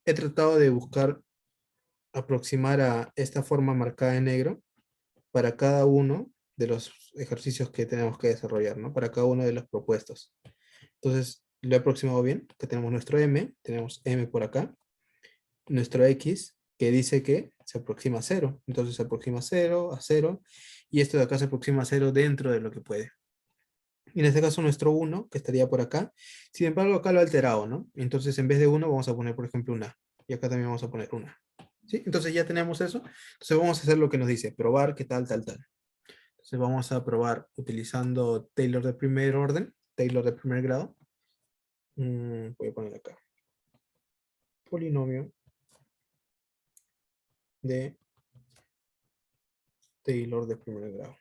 he tratado de buscar aproximar a esta forma marcada en negro para cada uno de los ejercicios que tenemos que desarrollar, ¿no? Para cada uno de los propuestos. Entonces, lo he aproximado bien, que tenemos nuestro m, tenemos m por acá, nuestro x, que dice que se aproxima a 0. Entonces se aproxima a 0, a 0, y esto de acá se aproxima a 0 dentro de lo que puede. Y en este caso nuestro 1, que estaría por acá, sin embargo acá lo he alterado, ¿no? Entonces en vez de 1 vamos a poner, por ejemplo, una. Y acá también vamos a poner una. ¿Sí? Entonces ya tenemos eso. Entonces vamos a hacer lo que nos dice, probar qué tal, tal, tal. Entonces vamos a probar utilizando Taylor de primer orden, Taylor de primer grado. Voy a poner acá. Polinomio de Taylor de primer grado.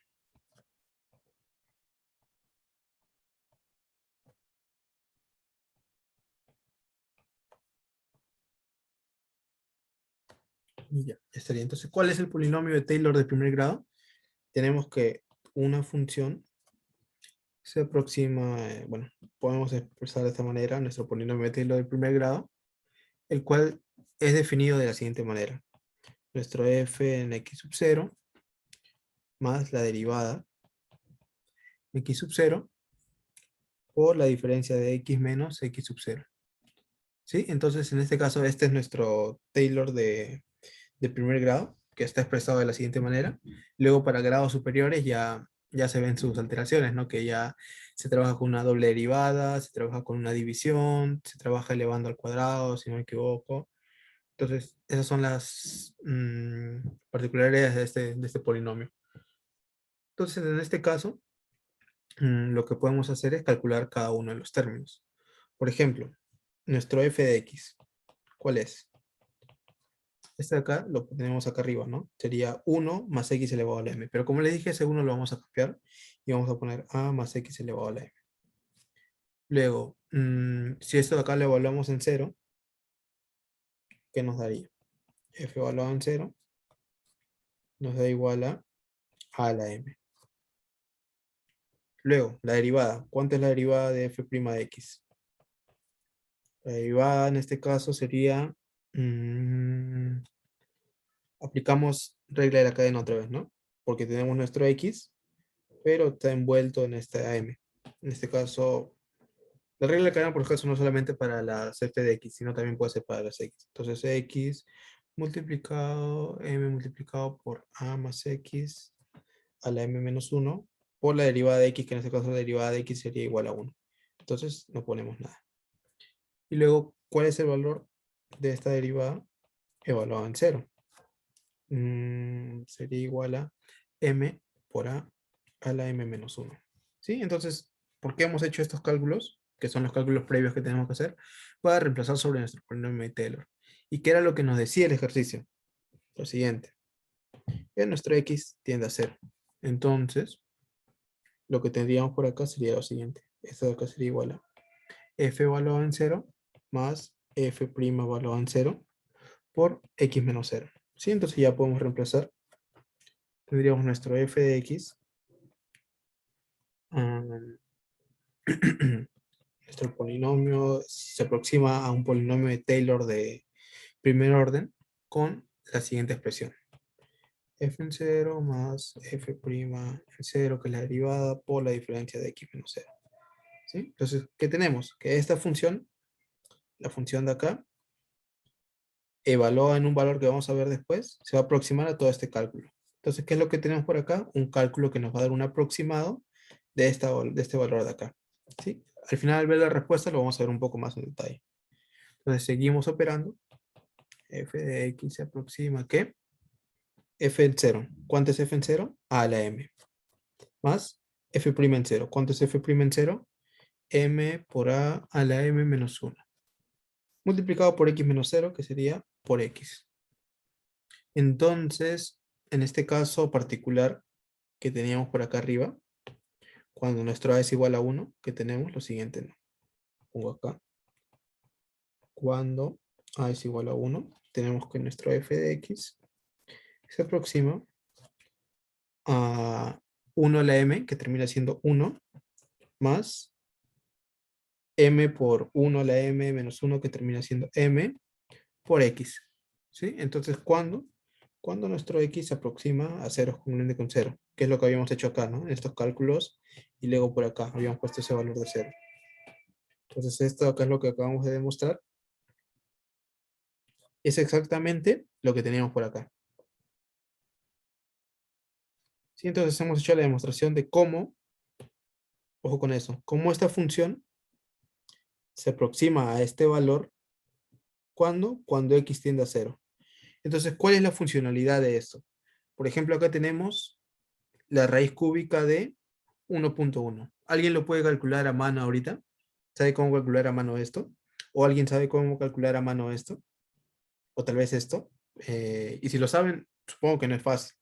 Y ya estaría. Entonces, ¿cuál es el polinomio de Taylor de primer grado? Tenemos que una función se aproxima, bueno, podemos expresar de esta manera nuestro polinomio de Taylor de primer grado, el cual es definido de la siguiente manera. Nuestro f en x sub 0 más la derivada x sub 0 por la diferencia de x menos x sub 0. ¿Sí? Entonces, en este caso, este es nuestro Taylor de primer grado, que está expresado de la siguiente manera. Luego, para grados superiores, ya se ven sus alteraciones, ¿no? Que ya se trabaja con una doble derivada, se trabaja con una división, se trabaja elevando al cuadrado, si no me equivoco. Entonces, esas son las particularidades de este polinomio. Entonces, en este caso, lo que podemos hacer es calcular cada uno de los términos. Por ejemplo, nuestro f de x, ¿cuál es? Este de acá lo tenemos acá arriba, ¿no? Sería 1 más x elevado a la m. Pero como les dije, ese 1 lo vamos a cambiar y vamos a poner a más x elevado a la m. Luego, si esto de acá lo evaluamos en 0, ¿qué nos daría? F evaluado en 0 nos da igual a la m. Luego, la derivada. ¿Cuánto es la derivada de f' de x? La derivada en este caso sería... aplicamos regla de la cadena otra vez, ¿no? Porque tenemos nuestro x, pero está envuelto en esta m. En este caso, la regla de la cadena, por ejemplo, no solamente para las f de x, sino también puede ser para las x. Entonces, x multiplicado, m multiplicado por a más x a la m menos 1 por la derivada de x, que en este caso la derivada de x sería igual a 1. Entonces, no ponemos nada. Y luego, ¿cuál es el valor de esta derivada? Evaluado en 0. Sería igual a m por a la m menos 1. ¿Sí? Entonces, ¿por qué hemos hecho estos cálculos? Que son los cálculos previos que tenemos que hacer para reemplazar sobre nuestro polinomio de Taylor. ¿Y qué era lo que nos decía el ejercicio? Lo siguiente. Que nuestro x tiende a 0. Entonces, lo que tendríamos por acá sería lo siguiente. Esto de acá sería igual a f evaluado en 0 más f' evaluado en 0 por x menos 0. ¿Sí? Entonces ya podemos reemplazar. Tendríamos nuestro f de x. Nuestro polinomio se aproxima a un polinomio de Taylor de primer orden con la siguiente expresión. F en 0 más f' en 0, que es la derivada por la diferencia de x menos 0. ¿Sí? Entonces, ¿qué tenemos? Que esta función, la función de acá, evaluada en un valor que vamos a ver después, se va a aproximar a todo este cálculo. Entonces, ¿qué es lo que tenemos por acá? Un cálculo que nos va a dar un aproximado de este valor de acá. ¿Sí? Al final, al ver la respuesta, lo vamos a ver un poco más en detalle. Entonces, seguimos operando. F de x se aproxima, ¿qué? f en 0. ¿Cuánto es f en 0? A a la m. Más f' en 0. ¿Cuánto es f' en 0? M por a la m menos 1. Multiplicado por x menos 0, que sería por x. Entonces, en este caso particular que teníamos por acá arriba, cuando nuestro a es igual a 1, que tenemos lo siguiente, ¿no? Pongo acá. Cuando a es igual a 1, tenemos que nuestro f de x se aproxima a 1 a la m, que termina siendo 1, más m por 1 a la m menos 1, que termina siendo m por x. ¿Sí? Entonces, cuando nuestro x se aproxima a 0 congruente con 0, que es lo que habíamos hecho acá, ¿no? En estos cálculos, y luego por acá habíamos puesto ese valor de 0. Entonces, esto acá es lo que acabamos de demostrar. Es exactamente lo que teníamos por acá. ¿Sí? Entonces, hemos hecho la demostración de cómo, ojo con eso, cómo esta función se aproxima a este valor cuando x tiende a 0. Entonces, ¿cuál es la funcionalidad de esto? Por ejemplo, acá tenemos la raíz cúbica de 1.1. ¿Alguien lo puede calcular a mano ahorita? ¿Sabe cómo calcular a mano esto? ¿O alguien sabe cómo calcular a mano esto? O tal vez esto. Y si lo saben, supongo que no es fácil.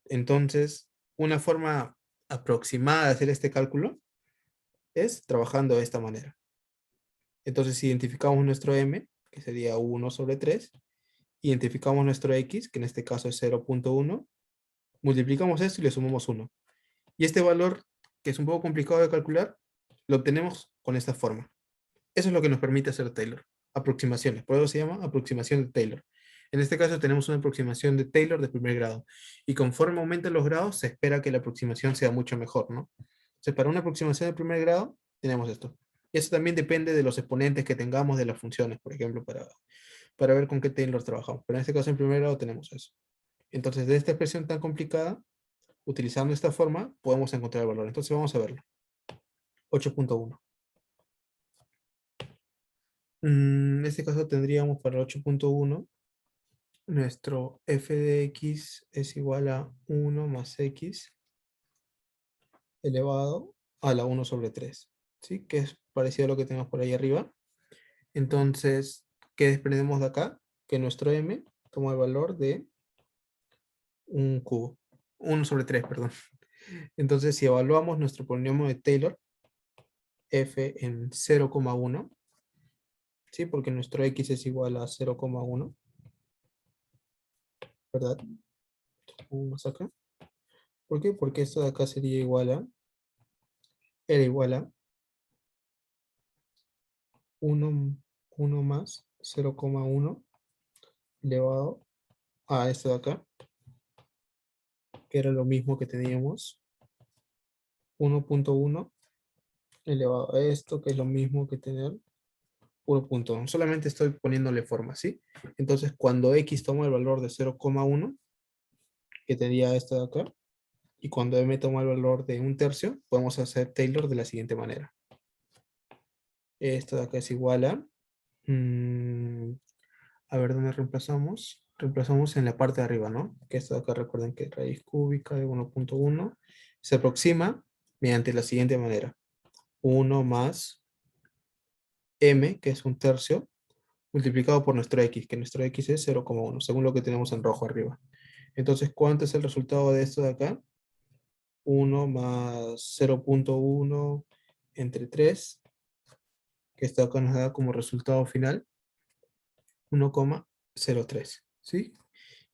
Entonces, una forma aproximada de hacer este cálculo es trabajando de esta manera. Entonces, identificamos nuestro m, que sería 1 sobre 3. Identificamos nuestro x, que en este caso es 0.1. Multiplicamos esto y le sumamos 1. Y este valor, que es un poco complicado de calcular, lo obtenemos con esta forma. Eso es lo que nos permite hacer Taylor. Aproximaciones. Por eso se llama aproximación de Taylor. En este caso tenemos una aproximación de Taylor de primer grado. Y conforme aumentan los grados, se espera que la aproximación sea mucho mejor, ¿no? Entonces, para una aproximación de primer grado, tenemos esto. Y eso también depende de los exponentes que tengamos de las funciones, por ejemplo, para ver con qué Taylor trabajamos. Pero en este caso, en primer grado, tenemos eso. Entonces, de esta expresión tan complicada, utilizando esta forma, podemos encontrar el valor. Entonces, vamos a verlo. 8.1. En este caso tendríamos para el 8.1, nuestro f de x es igual a 1 más x elevado a la 1 sobre 3, ¿sí? Que es parecido a lo que tenemos por ahí arriba. Entonces, ¿qué desprendemos de acá? Que nuestro m toma el valor de un cubo. 1 sobre 3, perdón. Entonces, si evaluamos nuestro polinomio de Taylor, f en 0,1, ¿sí? Porque nuestro x es igual a 0,1, ¿verdad? Vamos acá. ¿Por qué? Porque esto de acá sería era igual a 1 más 0,1 elevado a esto de acá, que era lo mismo que teníamos, 1.1 elevado a esto, que es lo mismo que tener 1.1. Solamente estoy poniéndole forma, ¿sí? Entonces, cuando x toma el valor de 0,1, que sería esto de acá, y cuando m toma el valor de 1/3, podemos hacer Taylor de la siguiente manera. Esto de acá es igual a... a ver, ¿dónde reemplazamos? Reemplazamos en la parte de arriba, ¿no? Que esto de acá, recuerden que raíz cúbica de 1.1 se aproxima mediante la siguiente manera. 1 más m, que es 1/3, multiplicado por nuestro x, que nuestro x es 0,1, según lo que tenemos en rojo arriba. Entonces, ¿cuánto es el resultado de esto de acá? 1 más 0.1 entre 3, que esto acá nos da como resultado final 1,03, ¿sí?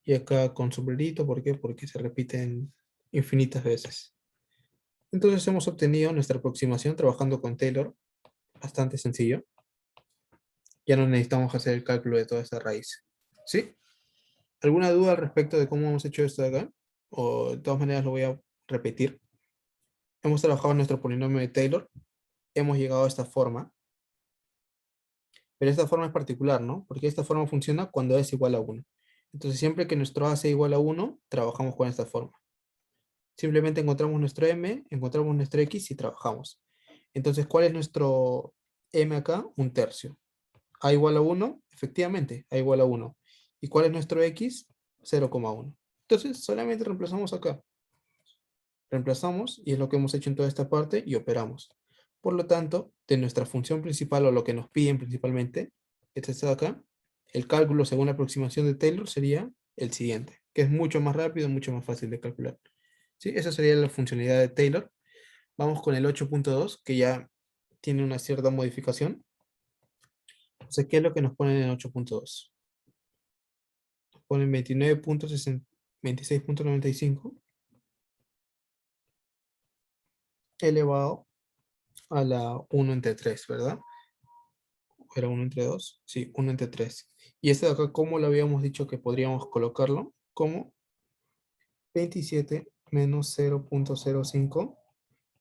Y acá con sombrerito, ¿por qué? Porque se repiten infinitas veces. Entonces hemos obtenido nuestra aproximación trabajando con Taylor, bastante sencillo. Ya no necesitamos hacer el cálculo de toda esta raíz. ¿Sí? ¿Alguna duda al respecto de cómo hemos hecho esto de acá? O de todas maneras lo voy a repetir. Hemos trabajado en nuestro polinomio de Taylor, hemos llegado a esta forma, pero esta forma es particular, ¿no? Porque esta forma funciona cuando es igual a 1. Entonces siempre que nuestro a sea igual a 1, trabajamos con esta forma. Simplemente encontramos nuestro m, encontramos nuestro x y trabajamos. Entonces, ¿cuál es nuestro m acá? 1/3. A igual a 1, efectivamente, a igual a 1. ¿Y cuál es nuestro x? 0,1. Entonces, solamente reemplazamos acá. Reemplazamos y es lo que hemos hecho en toda esta parte y operamos. Por lo tanto, de nuestra función principal o lo que nos piden principalmente, este está acá, el cálculo según la aproximación de Taylor sería el siguiente, que es mucho más rápido, mucho más fácil de calcular. ¿Sí? Esa sería la funcionalidad de Taylor. Vamos con el 8.2, que ya tiene una cierta modificación. Entonces, ¿qué es lo que nos ponen en 8.2? Nos ponen 26.95 elevado a la 1 entre 3, ¿verdad? ¿Era 1 entre 2? Sí, 1 entre 3. Y este de acá, ¿cómo lo habíamos dicho que podríamos colocarlo? Como 27 menos 0.05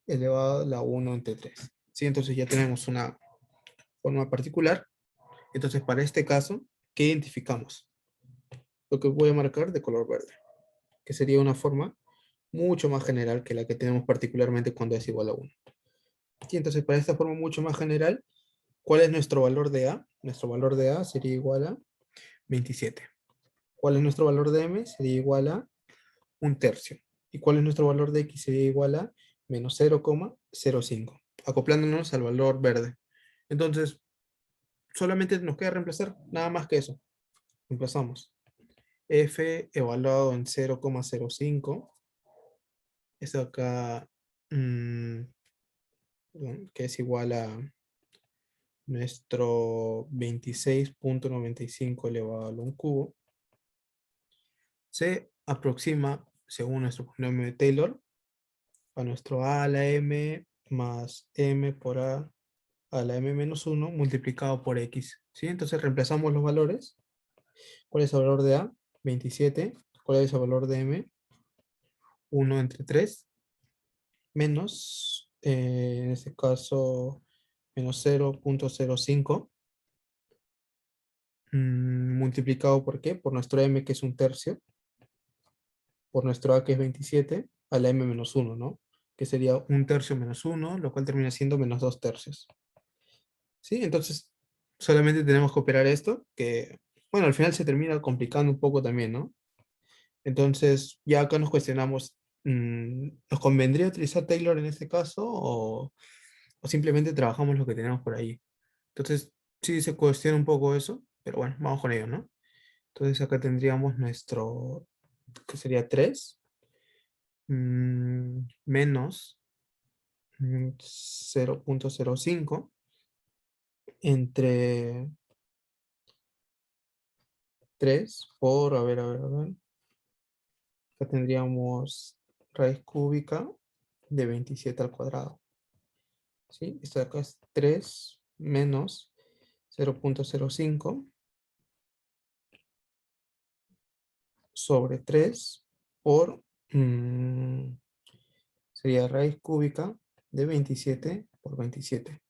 elevado a la 1 entre 3. ¿Sí? Entonces ya tenemos una forma particular. Entonces, para este caso, ¿qué identificamos? Lo que voy a marcar de color verde, que sería una forma mucho más general que la que tenemos particularmente cuando es igual a 1. Y entonces, para esta forma mucho más general, ¿cuál es nuestro valor de A? Nuestro valor de A sería igual a 27. ¿Cuál es nuestro valor de M? Sería igual a un tercio. ¿Y cuál es nuestro valor de X? Sería igual a menos 0,05, acoplándonos al valor verde. Entonces, solamente nos queda reemplazar, nada más que eso. Reemplazamos. F evaluado en 0,05. Esto acá, que es igual a nuestro 26.95 elevado al 1 cubo, se aproxima, según nuestro polinomio de Taylor, a nuestro a a la m más m por a la m menos 1 multiplicado por x. ¿Sí? Entonces reemplazamos los valores. ¿Cuál es el valor de a? 27. ¿Cuál es el valor de m? 1 entre 3 menos, en este caso, menos 0.05 multiplicado por qué? Por nuestro m, que es un tercio, por nuestro a, que es 27, a la m menos 1, ¿no? Que sería un tercio menos 1, lo cual termina siendo menos 2 tercios. ¿Sí? Entonces, solamente tenemos que operar esto, que, bueno, al final se termina complicando un poco también, ¿no? Entonces, ya acá nos cuestionamos, ¿nos convendría utilizar Taylor en este caso o simplemente trabajamos lo que tenemos por ahí? Entonces, sí se cuestiona un poco eso, pero bueno, vamos con ello, ¿no? Entonces acá tendríamos nuestro, que sería 3 menos 0.05 entre 3 por, a ver, acá tendríamos raíz cúbica de 27 al cuadrado, ¿sí? Esto de acá es 3 menos 0.05 sobre 3 por, sería raíz cúbica de 27 por 27.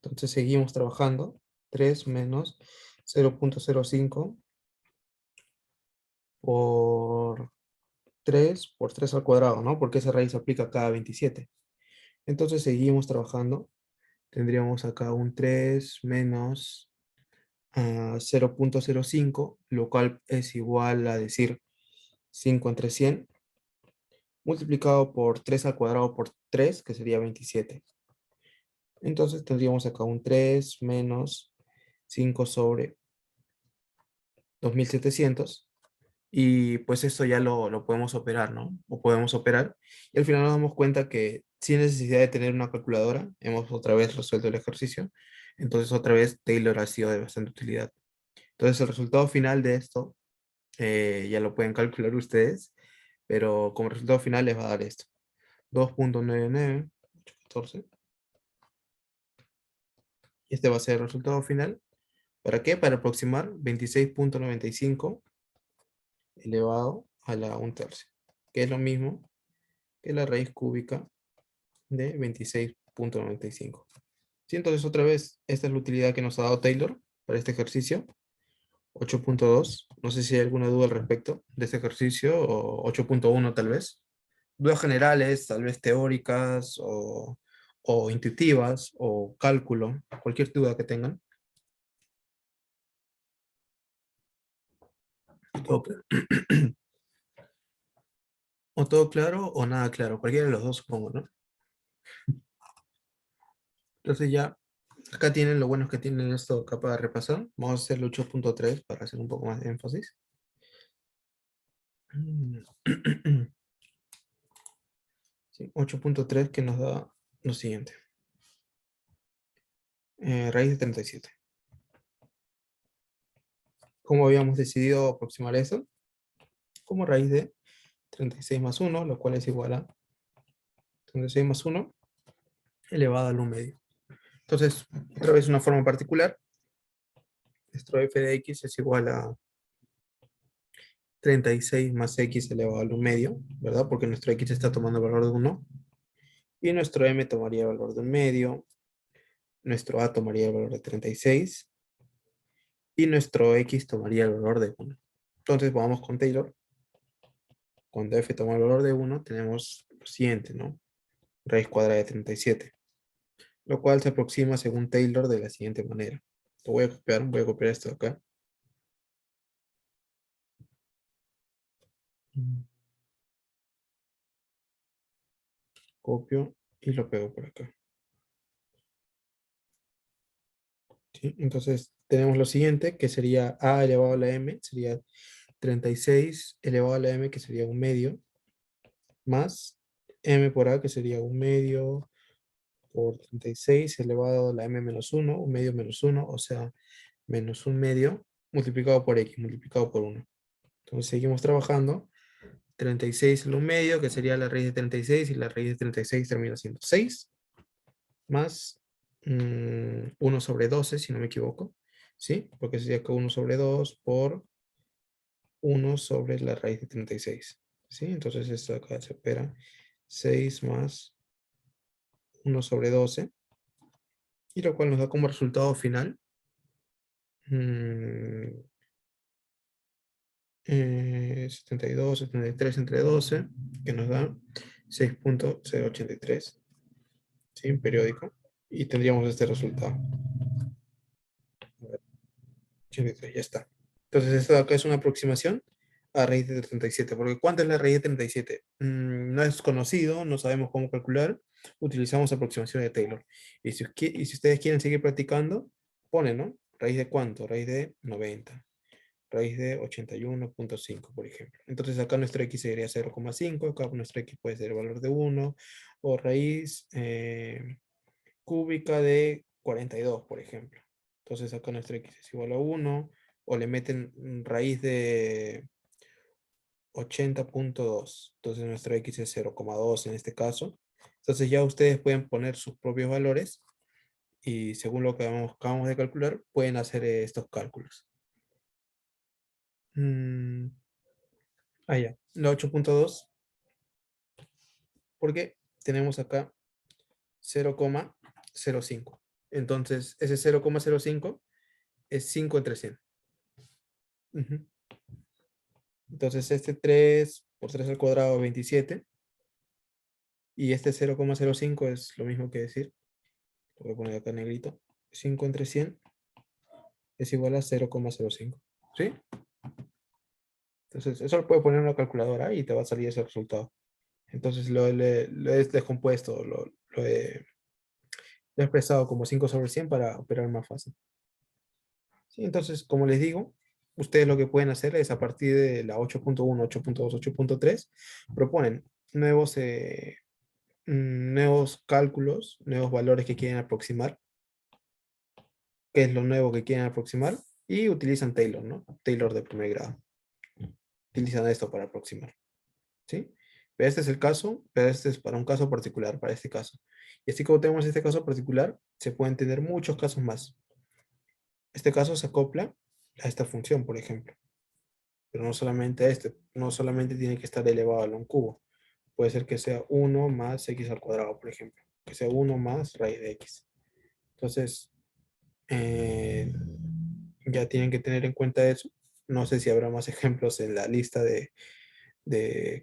Entonces seguimos trabajando. 3 menos 0.05 por 3 al cuadrado, ¿no? Porque esa raíz se aplica a cada 27. Entonces seguimos trabajando. Tendríamos acá un 3 menos 0.05, lo cual es igual a decir 5 entre 100, multiplicado por 3 al cuadrado por 3, que sería 27. Entonces tendríamos acá un 3 menos 5 sobre 2700. Y pues esto ya lo podemos operar, ¿no? O podemos operar. Y al final nos damos cuenta que sin necesidad de tener una calculadora, hemos otra vez resuelto el ejercicio. Entonces otra vez Taylor ha sido de bastante utilidad. Entonces el resultado final de esto, ya lo pueden calcular ustedes, pero como resultado final les va a dar esto. 2.9914. Y este va a ser el resultado final. ¿Para qué? Para aproximar 26.95 elevado a la 1/3, que es lo mismo que la raíz cúbica de 26.95. Sí, entonces otra vez, esta es la utilidad que nos ha dado Taylor para este ejercicio. 8.2. No sé si hay alguna duda al respecto de este ejercicio, o 8.1 tal vez. Dudas generales, tal vez teóricas o intuitivas o cálculo, cualquier duda que tengan. todo claro. O todo claro o nada claro, cualquiera de los dos supongo, ¿no? Entonces ya, acá tienen lo bueno que tienen esto acá para repasar. Vamos a hacer el 8.3 para hacer un poco más de énfasis. Sí, 8.3 que nos da lo siguiente. Raíz de 37. ¿Cómo habíamos decidido aproximar eso? Como raíz de 36 más 1, lo cual es igual a 36 más 1 elevado al 1 medio. Entonces, otra vez una forma particular. Nuestro f de x es igual a 36 más x elevado al 1 medio, ¿verdad? Porque nuestro x está tomando el valor de 1. Y nuestro m tomaría el valor de 1 medio. Nuestro a tomaría el valor de 36. Y nuestro x tomaría el valor de 1. Entonces, vamos con Taylor. Cuando f toma el valor de 1, tenemos lo siguiente, ¿no? Raíz cuadrada de 37. Lo cual se aproxima según Taylor de la siguiente manera. Lo voy a copiar esto de acá. Copio y lo pego por acá. ¿Sí? Entonces tenemos lo siguiente, que sería a elevado a la m, sería 36 elevado a la m, que sería 1 medio, más m por a, que sería 1 medio, por 36 elevado a la m menos 1, 1 medio menos 1, o sea, menos 1 medio, multiplicado por x, multiplicado por 1. Entonces seguimos trabajando. 36 el 1 medio, que sería la raíz de 36, y la raíz de 36 termina siendo 6, más 1 sobre 12, si no me equivoco, ¿sí? Porque sería que 1 sobre 2 por 1 sobre la raíz de 36, ¿sí? Entonces esto acá se opera 6 más 1 sobre 12, y lo cual nos da como resultado final 72, 73 entre 12, que nos da 6.083, ¿sí? En periódico. Y tendríamos este resultado. 83, ya está. Entonces, esto de acá es una aproximación a raíz de 37. Porque ¿cuánto es la raíz de 37? No es conocido, no sabemos cómo calcular. Utilizamos aproximación de Taylor. Y si ustedes quieren seguir practicando, ponen, ¿no? ¿Raíz de cuánto? Raíz de 90. Raíz de 81.5, por ejemplo. Entonces acá nuestro x sería 0,5, acá nuestro x puede ser el valor de 1, o raíz cúbica de 42, por ejemplo. Entonces acá nuestro x es igual a 1, o le meten raíz de 80.2. Entonces nuestro x es 0,2 en este caso. Entonces ya ustedes pueden poner sus propios valores y según lo que acabamos de calcular, pueden hacer estos cálculos. Ya. La 8.2, porque tenemos acá 0,05. Entonces, ese 0,05 es 5 entre 100. Ujú. Entonces, este 3 por 3 al cuadrado es 27. Y este 0,05 es lo mismo que decir. Lo voy a poner acá en negrito. 5 entre 100 es igual a 0,05. ¿Sí? Entonces, eso lo puedes poner en una calculadora y te va a salir ese resultado. Entonces, lo he descompuesto, lo he expresado como 5 sobre 100 para operar más fácil. ¿Sí? Entonces, como les digo, ustedes lo que pueden hacer es a partir de la 8.1, 8.2, 8.3, proponen nuevos cálculos, nuevos valores que quieren aproximar, qué es lo nuevo que quieren aproximar, y utilizan Taylor, ¿no? Taylor de primer grado. Utilizan esto para aproximar, ¿sí? Pero este es el caso, pero este es para un caso particular, para este caso. Y así como tenemos este caso particular, se pueden tener muchos casos más. Este caso se acopla a esta función, por ejemplo. Pero no solamente no solamente tiene que estar elevado a un cubo. Puede ser que sea 1 más x al cuadrado, por ejemplo. Que sea 1 más raíz de x. Entonces, eh, ya tienen que tener en cuenta eso. No sé si habrá más ejemplos en la lista de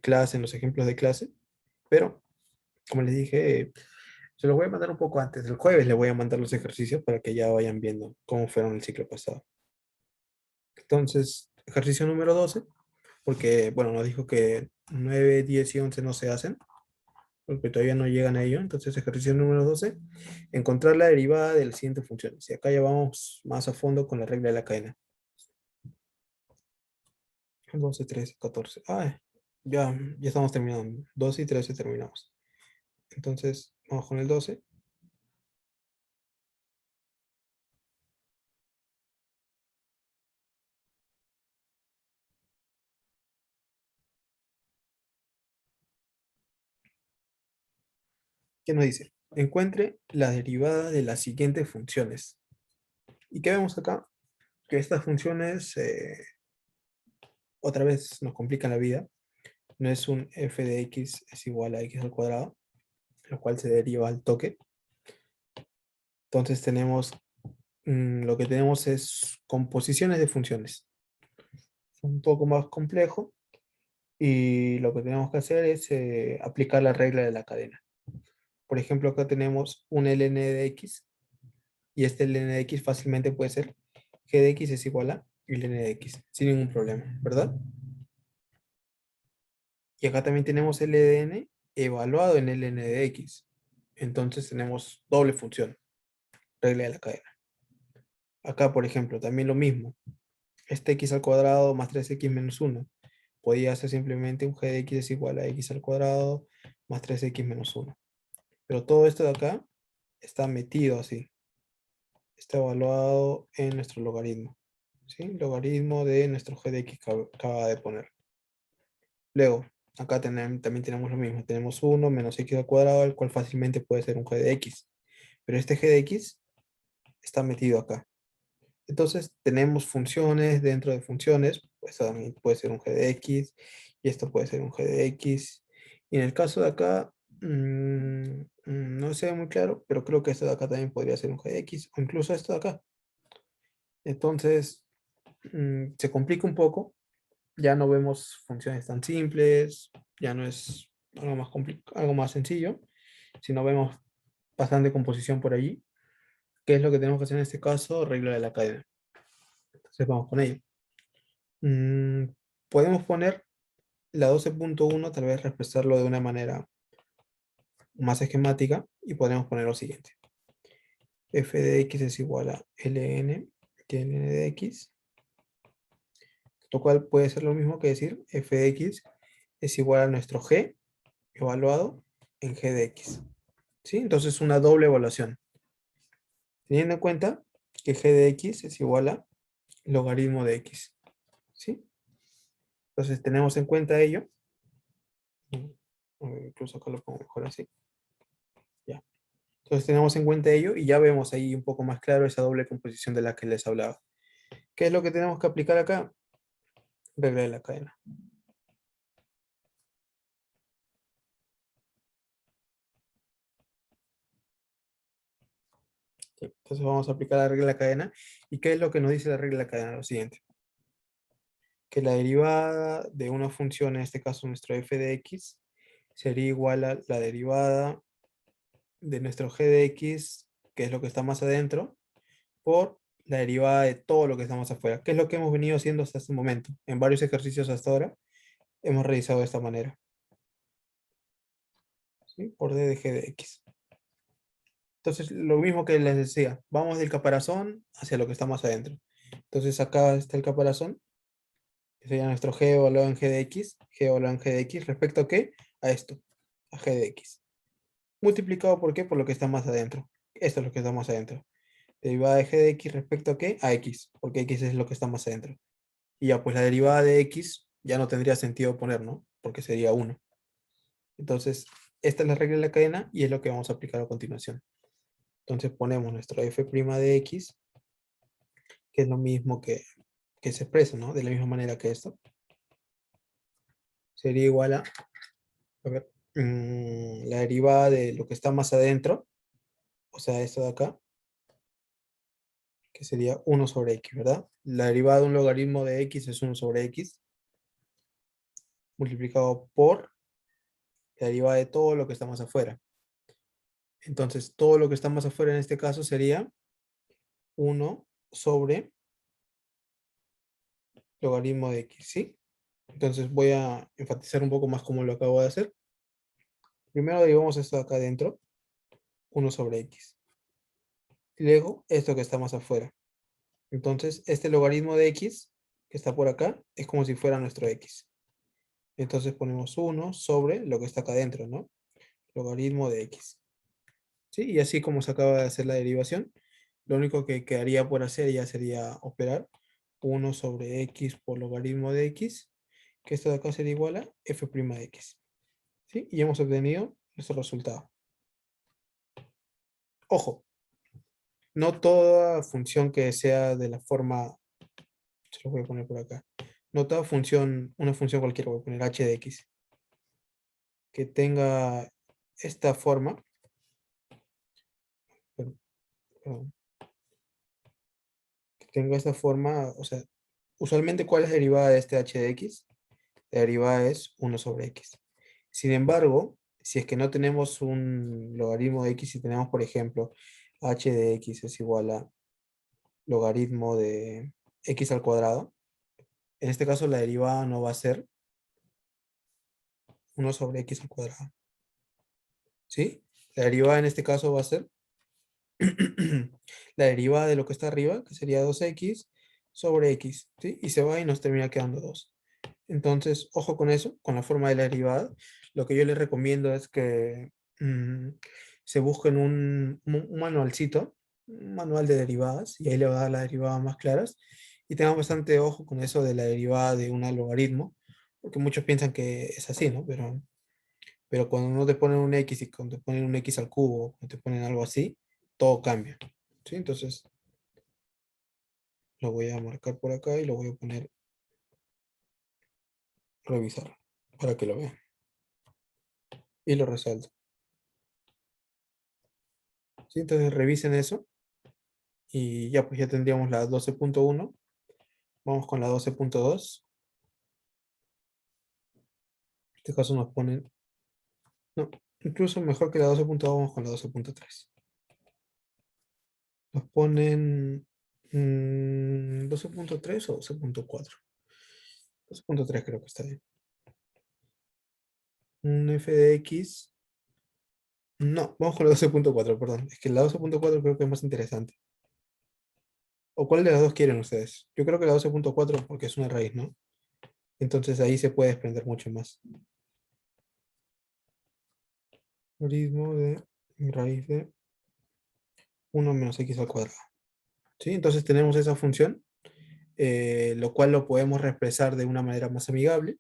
clase, en los ejemplos de clase, pero como les dije, se los voy a mandar un poco antes. El jueves les voy a mandar los ejercicios para que ya vayan viendo cómo fueron el ciclo pasado. Entonces, ejercicio número 12, porque, bueno, nos dijo que 9, 10 y 11 no se hacen, porque todavía no llegan a ello. Entonces, ejercicio número 12, encontrar la derivada de las siguientes funciones. Y acá ya vamos más a fondo con la regla de la cadena. 12, 13, 14. Ya estamos terminando. 12 y 13 terminamos. Entonces, vamos con el 12. ¿Qué nos dice? Encuentre la derivada de las siguientes funciones. ¿Y qué vemos acá? Que estas funciones otra vez nos complican la vida. No es un f de x es igual a x al cuadrado, lo cual se deriva al toque. Entonces lo que tenemos es composiciones de funciones. Es un poco más complejo y lo que tenemos que hacer es aplicar la regla de la cadena. Por ejemplo, acá tenemos un ln de x y este ln de x fácilmente puede ser g de x es igual a ln de x, sin ningún problema, ¿verdad? Y acá también tenemos LDN evaluado en ln de x. Entonces tenemos doble función, regla de la cadena. Acá, por ejemplo, también lo mismo. Este x al cuadrado más 3x menos 1 podía ser simplemente un g de x es igual a x al cuadrado más 3x menos 1. Pero todo esto de acá está metido así. Está evaluado en nuestro logaritmo. ¿Sí? Logaritmo de nuestro g de x que acaba de poner. Luego, acá también tenemos lo mismo. Tenemos 1 menos x al cuadrado, el cual fácilmente puede ser un g de x. Pero este g de x está metido acá. Entonces, tenemos funciones dentro de funciones. Pues también puede ser un g de x. Y esto puede ser un g de x. Y en el caso de acá, no se ve muy claro, pero creo que esto de acá también podría ser un g de x. O incluso esto de acá. Entonces, se complica un poco. Ya no vemos funciones tan simples, ya no es algo más sencillo, sino vemos bastante composición por allí. ¿Qué es lo que tenemos que hacer en este caso? Regla de la cadena. Entonces vamos con ello. Mm, Podemos poner la 12.1, tal vez expresarlo de una manera más esquemática, y podemos poner lo siguiente. F de x es igual a ln de ln de x, lo cual puede ser lo mismo que decir f de x es igual a nuestro g evaluado en g de x. ¿Sí? Entonces una doble evaluación. Teniendo en cuenta que g de x es igual a logaritmo de x. ¿Sí? Entonces tenemos en cuenta ello. Incluso acá lo pongo mejor así. Ya. Entonces tenemos en cuenta ello y ya vemos ahí un poco más claro esa doble composición de la que les hablaba. ¿Qué es lo que tenemos que aplicar acá? Regla de la cadena. ¿Sí? Entonces vamos a aplicar la regla de la cadena. ¿Y qué es lo que nos dice la regla de la cadena? Lo siguiente. Que la derivada de una función, en este caso nuestro f de x, sería igual a la derivada de nuestro g de x, que es lo que está más adentro, por la derivada de todo lo que está más afuera, que es lo que hemos venido haciendo hasta este momento. En varios ejercicios hasta ahora hemos realizado de esta manera. ¿Sí? Por d de g de x. Entonces, lo mismo que les decía, vamos del caparazón hacia lo que está más adentro. Entonces, acá está el caparazón, que sería nuestro g evaluado en g de x, g evaluado en g de x, ¿respecto a qué? A esto, a g de x. Multiplicado por qué? Por lo que está más adentro. Esto es lo que está más adentro. Derivada de g de x respecto a qué? A x, porque x es lo que está más adentro. Y ya, pues la derivada de x ya no tendría sentido poner, ¿no? Porque sería 1. Entonces, esta es la regla de la cadena y es lo que vamos a aplicar a continuación. Entonces ponemos nuestro f' de x, que es lo mismo que se expresa, ¿no? De la misma manera que esto. Sería igual a ver, la derivada de lo que está más adentro, o sea, esto de acá, que sería 1 sobre x, ¿verdad? La derivada de un logaritmo de x es 1 sobre x, multiplicado por la derivada de todo lo que está más afuera. Entonces, todo lo que está más afuera en este caso sería 1 sobre logaritmo de x, ¿sí? Entonces voy a enfatizar un poco más cómo lo acabo de hacer. Primero derivamos esto de acá adentro, 1/x. Y luego esto que está más afuera. Entonces este logaritmo de x que está por acá es como si fuera nuestro x. Entonces ponemos 1 sobre lo que está acá adentro, ¿no? Logaritmo de x. ¿Sí? Y así como se acaba de hacer la derivación, lo único que quedaría por hacer ya sería operar 1/x por logaritmo de x, que esto de acá sería igual a f' de x. ¿Sí? Y hemos obtenido nuestro resultado. Ojo, no toda función que sea de la forma, se lo voy a poner por acá, no toda función, una función cualquiera, voy a poner h de x, que tenga esta forma, perdón, perdón, que tenga esta forma, o sea, usualmente, ¿cuál es la derivada de este h de x? La derivada es 1/x. Sin embargo, si es que no tenemos un logaritmo de x, si tenemos, por ejemplo, h de x es igual a logaritmo de x al cuadrado, en este caso la derivada no va a ser 1/x al cuadrado, ¿sí? La derivada en este caso va a ser la derivada de lo que está arriba, que sería 2x sobre x, ¿sí? Y se va y nos termina quedando 2. Entonces, ojo con eso, con la forma de la derivada. Lo que yo les recomiendo es que se busquen un manualcito, un manual de derivadas, y ahí le va a dar las derivadas más claras. Y tengan bastante ojo con eso de la derivada de un logaritmo, porque muchos piensan que es así, ¿no? Pero cuando no te ponen un x y cuando te ponen un x al cubo, o te ponen algo así, todo cambia, ¿sí? Entonces, lo voy a marcar por acá y lo voy a poner revisar para que lo vean. Y lo resalto. ¿Sí? Entonces revisen eso y ya pues ya tendríamos la 12.1. Vamos con la 12.2. En este caso nos ponen, no, incluso mejor que la 12.2, vamos con la 12.3. Nos ponen 12.3 o 12.4. 12.3 creo que está bien. Un f de x. No, vamos con la 12.4, perdón. Es que la 12.4 creo que es más interesante. ¿O cuál de las dos quieren ustedes? Yo creo que la 12.4 porque es una raíz, ¿no? Entonces ahí se puede desprender mucho más. Logaritmo de raíz de 1 - x al cuadrado. ¿Sí? Entonces tenemos esa función, lo cual lo podemos reexpresar de una manera más amigable,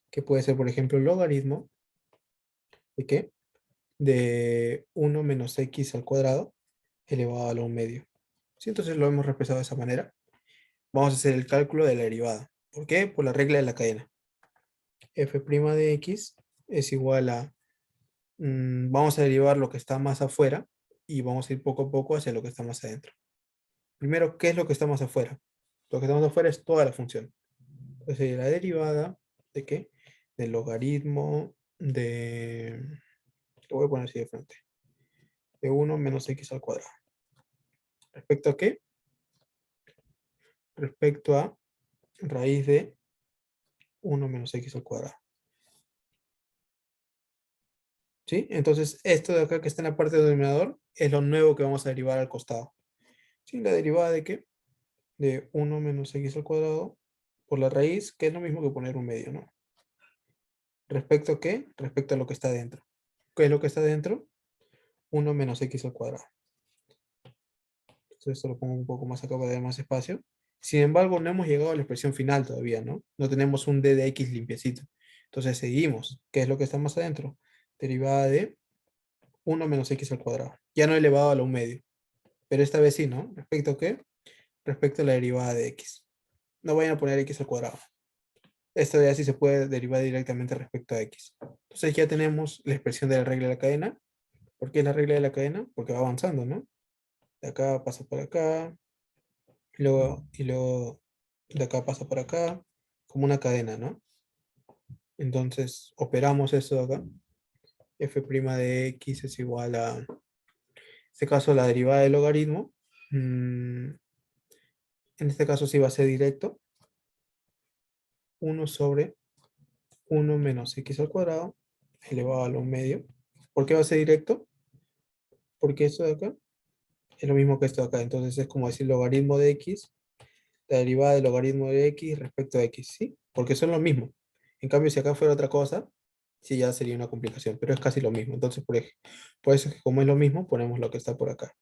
que puede ser, por ejemplo, el logaritmo de ¿qué? De 1 - x al cuadrado elevado a la 1 medio. ¿Sí? Entonces lo hemos reexpresado de esa manera. Vamos a hacer el cálculo de la derivada. ¿Por qué? Por la regla de la cadena. F' de x es igual a, vamos a derivar lo que está más afuera y vamos a ir poco a poco hacia lo que está más adentro. Primero, ¿qué es lo que está más afuera? Lo que está más afuera es toda la función. Entonces, la derivada de qué? Del logaritmo de, lo voy a poner así de frente, de 1 - x al cuadrado. ¿Respecto a qué? Respecto a raíz de 1 - x al cuadrado. ¿Sí? Entonces, esto de acá que está en la parte del denominador es lo nuevo que vamos a derivar al costado. ¿Sí? La derivada de qué? De 1 - x al cuadrado por la raíz, que es lo mismo que poner un medio, ¿no? ¿Respecto a qué? Respecto a lo que está dentro. ¿Qué es lo que está dentro? 1 - x al cuadrado. Entonces esto lo pongo un poco más acá para dar más espacio. Sin embargo, no hemos llegado a la expresión final todavía, ¿no? No tenemos un d de x limpiecito. Entonces seguimos. ¿Qué es lo que está más adentro? Derivada de 1 - x al cuadrado. Ya no elevado a la 1 medio. Pero esta vez sí, ¿no? ¿Respecto a qué? Respecto a la derivada de x. No vayan a poner x al cuadrado. Esto ya sí se puede derivar directamente respecto a x. Entonces ya tenemos la expresión de la regla de la cadena. ¿Por qué es la regla de la cadena? Porque va avanzando, ¿no? De acá pasa por acá, y luego de acá pasa por acá, como una cadena, ¿no? Entonces operamos eso de acá. F' de x es igual a, en este caso, la derivada del logaritmo. En este caso sí va a ser directo. 1 sobre 1 menos x al cuadrado elevado a lo medio. ¿Por qué va a ser directo? Porque esto de acá es lo mismo que esto de acá. Entonces es como decir logaritmo de x, la derivada del logaritmo de x respecto a x, ¿sí? Porque son lo mismo. En cambio, si acá fuera otra cosa, sí ya sería una complicación, pero es casi lo mismo. Entonces, por eso es que como es lo mismo, ponemos lo que está por acá.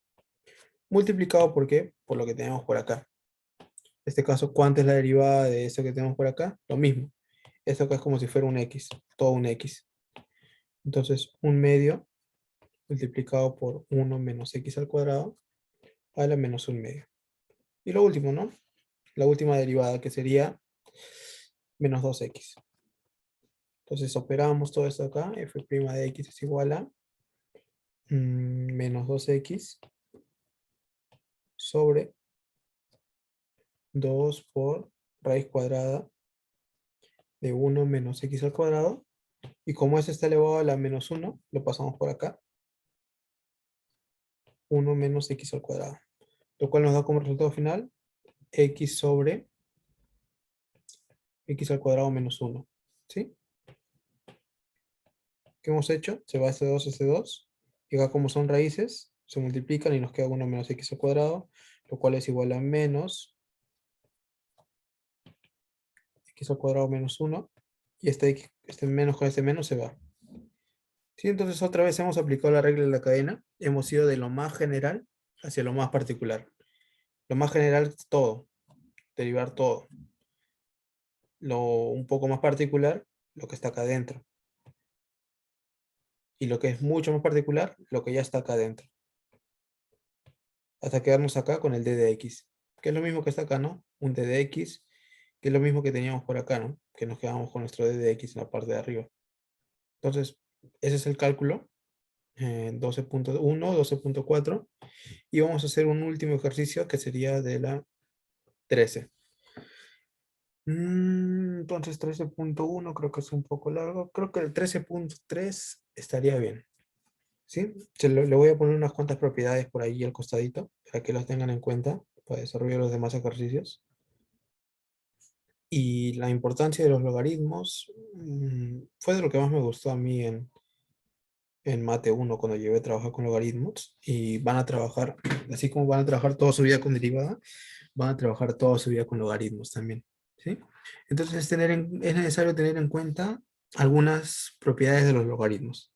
Multiplicado, ¿por qué? Por lo que tenemos por acá. En este caso, ¿cuánto es la derivada de eso que tenemos por acá? Lo mismo. Esto acá es como si fuera un x, todo un x. Entonces, un medio multiplicado por 1 menos x al cuadrado a la menos un medio. Y lo último, ¿no? La última derivada que sería menos 2x. Entonces operamos todo esto acá, f' de x es igual a menos 2x sobre 2 por raíz cuadrada de 1 menos x al cuadrado. Y como esto está elevado a la menos 1, lo pasamos por acá. 1 menos x al cuadrado. Lo cual nos da como resultado final x sobre x al cuadrado menos 1. ¿Sí? ¿Qué hemos hecho? Se va este 2. Y acá como son raíces, se multiplican y nos queda 1 menos x al cuadrado, lo cual es igual a menos x al cuadrado menos 1. Y este menos con este menos se va. ¿Sí? Entonces otra vez hemos aplicado la regla de la cadena. Hemos ido de lo más general hacia lo más particular. Lo más general es todo, derivar todo. Lo un poco más particular, lo que está acá adentro. Y lo que es mucho más particular, lo que ya está acá adentro. Hasta quedarnos acá con el d de x, que es lo mismo que está acá, ¿no? Un d de x, que es lo mismo que teníamos por acá, ¿no? Que nos quedamos con nuestro d de x en la parte de arriba. Entonces, ese es el cálculo, 12.1, 12.4, y vamos a hacer un último ejercicio que sería de la 13. Entonces, 13.1 creo que es un poco largo, creo que el 13.3 estaría bien. ¿Sí? Le voy a poner unas cuantas propiedades por ahí al costadito para que los tengan en cuenta para desarrollar los demás ejercicios. Y la importancia de los logaritmos fue de lo que más me gustó a mí en Mate 1 cuando llevé a trabajar con logaritmos. Y van a trabajar, así como van a trabajar toda su vida con derivada, van a trabajar toda su vida con logaritmos también. ¿Sí? Entonces es necesario tener en cuenta algunas propiedades de los logaritmos.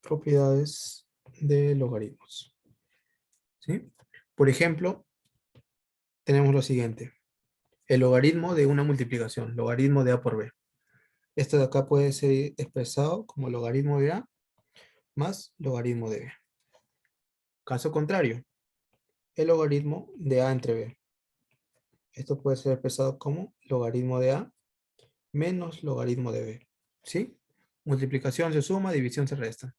Propiedades de logaritmos. ¿Sí? Por ejemplo, tenemos lo siguiente. El logaritmo de una multiplicación, logaritmo de A por B. Esto de acá puede ser expresado como logaritmo de A más logaritmo de B. Caso contrario, el logaritmo de A entre B. Esto puede ser expresado como logaritmo de A menos logaritmo de B. ¿Sí? Multiplicación se suma, división se resta.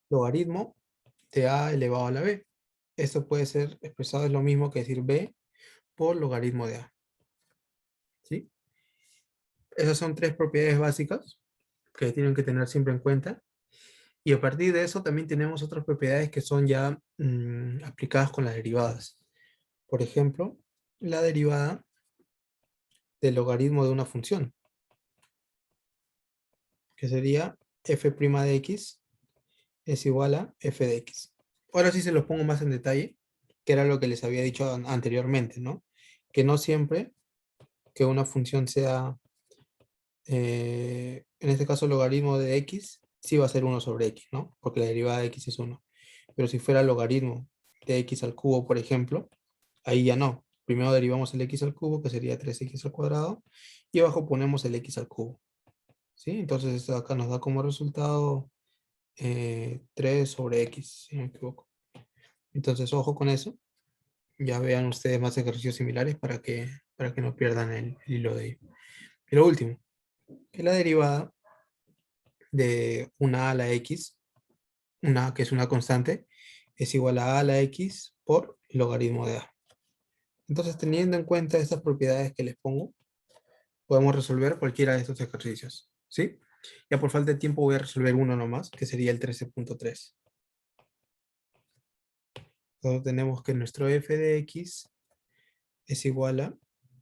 Logaritmo de A elevado a la B. Esto puede ser expresado, es lo mismo que decir B por logaritmo de A. ¿Sí? Esas son tres propiedades básicas que tienen que tener siempre en cuenta. Y a partir de eso también tenemos otras propiedades que son ya aplicadas con las derivadas. Por ejemplo, la derivada del logaritmo de una función, que sería f' de x es igual a f de x. Ahora sí se los pongo más en detalle, que era lo que les había dicho anteriormente, ¿no? Que no siempre que una función sea, en este caso logaritmo de x, sí va a ser 1 sobre x, ¿no? Porque la derivada de x es 1. Pero si fuera logaritmo de x al cubo, por ejemplo, ahí ya no. Primero derivamos el x al cubo, que sería 3x al cuadrado, y abajo ponemos el x al cubo. ¿Sí? Entonces esto de acá nos da como resultado 3 sobre x, si no me equivoco. Entonces, ojo con eso. Ya vean ustedes más ejercicios similares para que no pierdan el hilo de ahí. Y lo último, que la derivada de una a la x, que es una constante, es igual a la x por logaritmo de a. Entonces, teniendo en cuenta estas propiedades que les pongo, podemos resolver cualquiera de estos ejercicios. ¿Sí? Ya por falta de tiempo voy a resolver uno nomás, que sería el 13.3. Entonces tenemos que nuestro f de x es igual a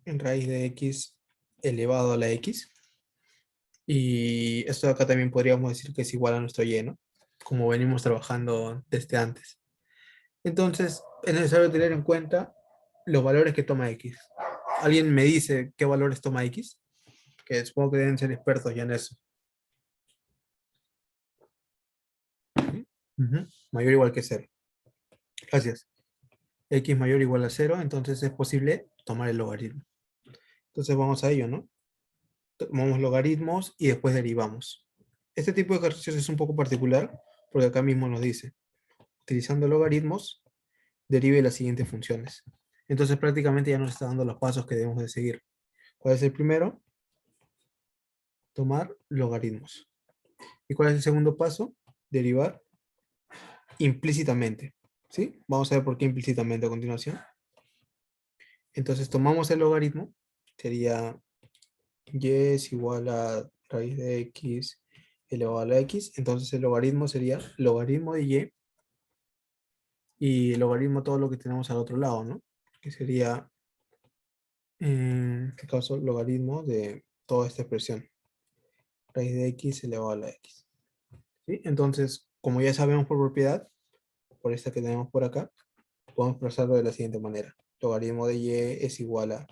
raíz de x elevado a la x. Y esto acá también podríamos decir que es igual a nuestro y, ¿no? Como venimos trabajando desde antes. Entonces, es necesario tener en cuenta los valores que toma x. ¿Alguien me dice qué valores toma x? Que supongo que deben ser expertos ya en eso. Ujú. Mayor o igual que 0. Gracias. X mayor o igual a 0, entonces es posible tomar el logaritmo. Entonces vamos a ello, ¿no? Tomamos logaritmos y después derivamos. Este tipo de ejercicios es un poco particular porque acá mismo nos dice, utilizando logaritmos, derive las siguientes funciones. Entonces prácticamente ya nos está dando los pasos que debemos de seguir. ¿Cuál es el primero? Tomar logaritmos. ¿Y cuál es el segundo paso? Derivar implícitamente. ¿Sí? Vamos a ver por qué implícitamente a continuación. Entonces tomamos el logaritmo, sería y es igual a raíz de x elevado a la x, entonces el logaritmo sería logaritmo de y el logaritmo todo lo que tenemos al otro lado, ¿no? Que sería, en este caso, logaritmo de toda esta expresión, raíz de x elevado a la x. ¿Sí? Entonces, como ya sabemos por propiedad, por esta que tenemos por acá, podemos expresarlo de la siguiente manera. Logaritmo de y es igual a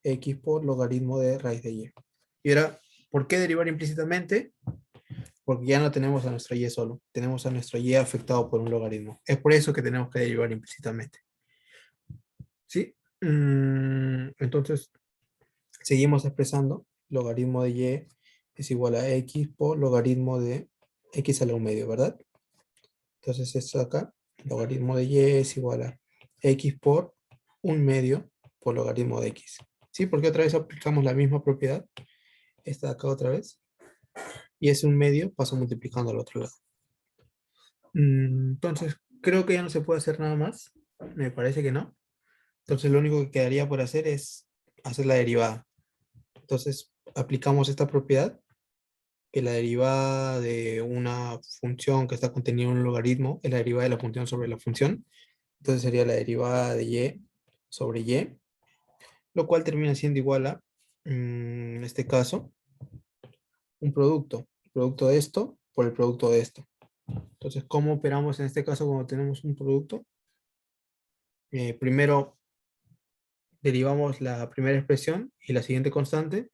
x por logaritmo de raíz de y. Y ahora, ¿por qué derivar implícitamente? Porque ya no tenemos a nuestro y solo, tenemos a nuestro y afectado por un logaritmo. Es por eso que tenemos que derivar implícitamente. ¿Sí? Entonces, seguimos expresando logaritmo de y es igual a x por logaritmo de x a la 1 medio, ¿verdad? Entonces esto acá, logaritmo de y es igual a x por 1 medio por logaritmo de x. ¿Sí? Porque otra vez aplicamos la misma propiedad. Esta de acá otra vez. Y ese 1 medio pasa multiplicando al otro lado. Entonces, creo que ya no se puede hacer nada más. Me parece que no. Entonces, lo único que quedaría por hacer es hacer la derivada. Entonces, aplicamos esta propiedad, que la derivada de una función que está contenida en un logaritmo es la derivada de la función sobre la función. Entonces, sería la derivada de y sobre y, lo cual termina siendo igual a, en este caso, un producto. El producto de esto por el producto de esto. Entonces, ¿cómo operamos en este caso cuando tenemos un producto? Primero derivamos la primera expresión y la siguiente constante,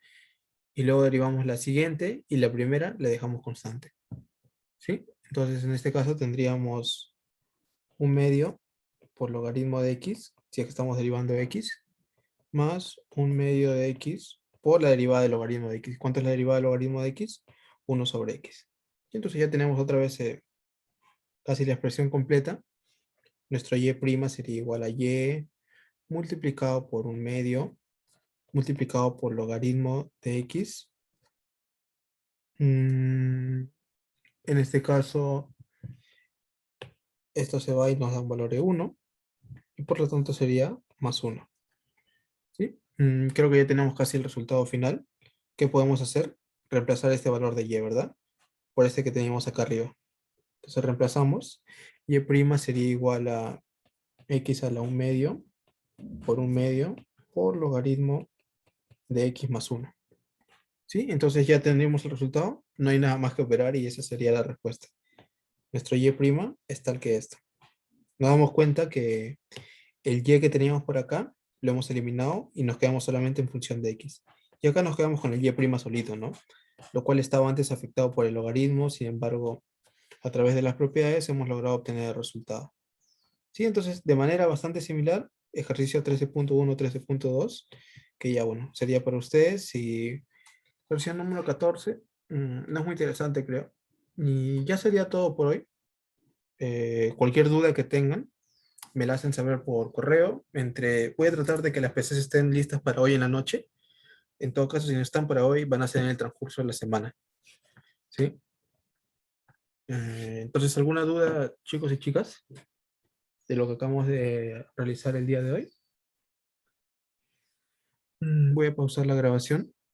y luego derivamos la siguiente y la primera la dejamos constante. ¿Sí? Entonces, en este caso tendríamos un medio por logaritmo de x, si es que estamos derivando x, más un medio de x por la derivada del logaritmo de x. ¿Cuánto es la derivada del logaritmo de x? 1 sobre x. Y entonces ya tenemos otra vez casi la expresión completa. Nuestro y' sería igual a y multiplicado por un medio multiplicado por logaritmo de x. En este caso, esto se va y nos da un valor de 1, y por lo tanto sería más 1. ¿Sí? Creo que ya tenemos casi el resultado final. ¿Qué podemos hacer? Reemplazar este valor de y, ¿verdad? Por este que teníamos acá arriba. Entonces reemplazamos. Y' sería igual a x a la 1 medio por 1 medio por logaritmo de x más 1. ¿Sí? Entonces ya tendríamos el resultado. No hay nada más que operar y esa sería la respuesta. Nuestro y' es tal que esto. Nos damos cuenta que el y que teníamos por acá lo hemos eliminado y nos quedamos solamente en función de x. Y acá nos quedamos con el y' solito, ¿no? Lo cual estaba antes afectado por el logaritmo, sin embargo, a través de las propiedades hemos logrado obtener el resultado. ¿Sí? Entonces, de manera bastante similar, ejercicio 13.1, 13.2, que ya, bueno, sería para ustedes. Y versión número 14, no es muy interesante, creo. Y ya sería todo por hoy. Cualquier duda que tengan, me la hacen saber por correo. Voy a tratar de que las PCs estén listas para hoy en la noche. En todo caso, si no están para hoy, van a ser en el transcurso de la semana. ¿Sí? Entonces, ¿alguna duda, chicos y chicas, de lo que acabamos de realizar el día de hoy? Voy a pausar la grabación.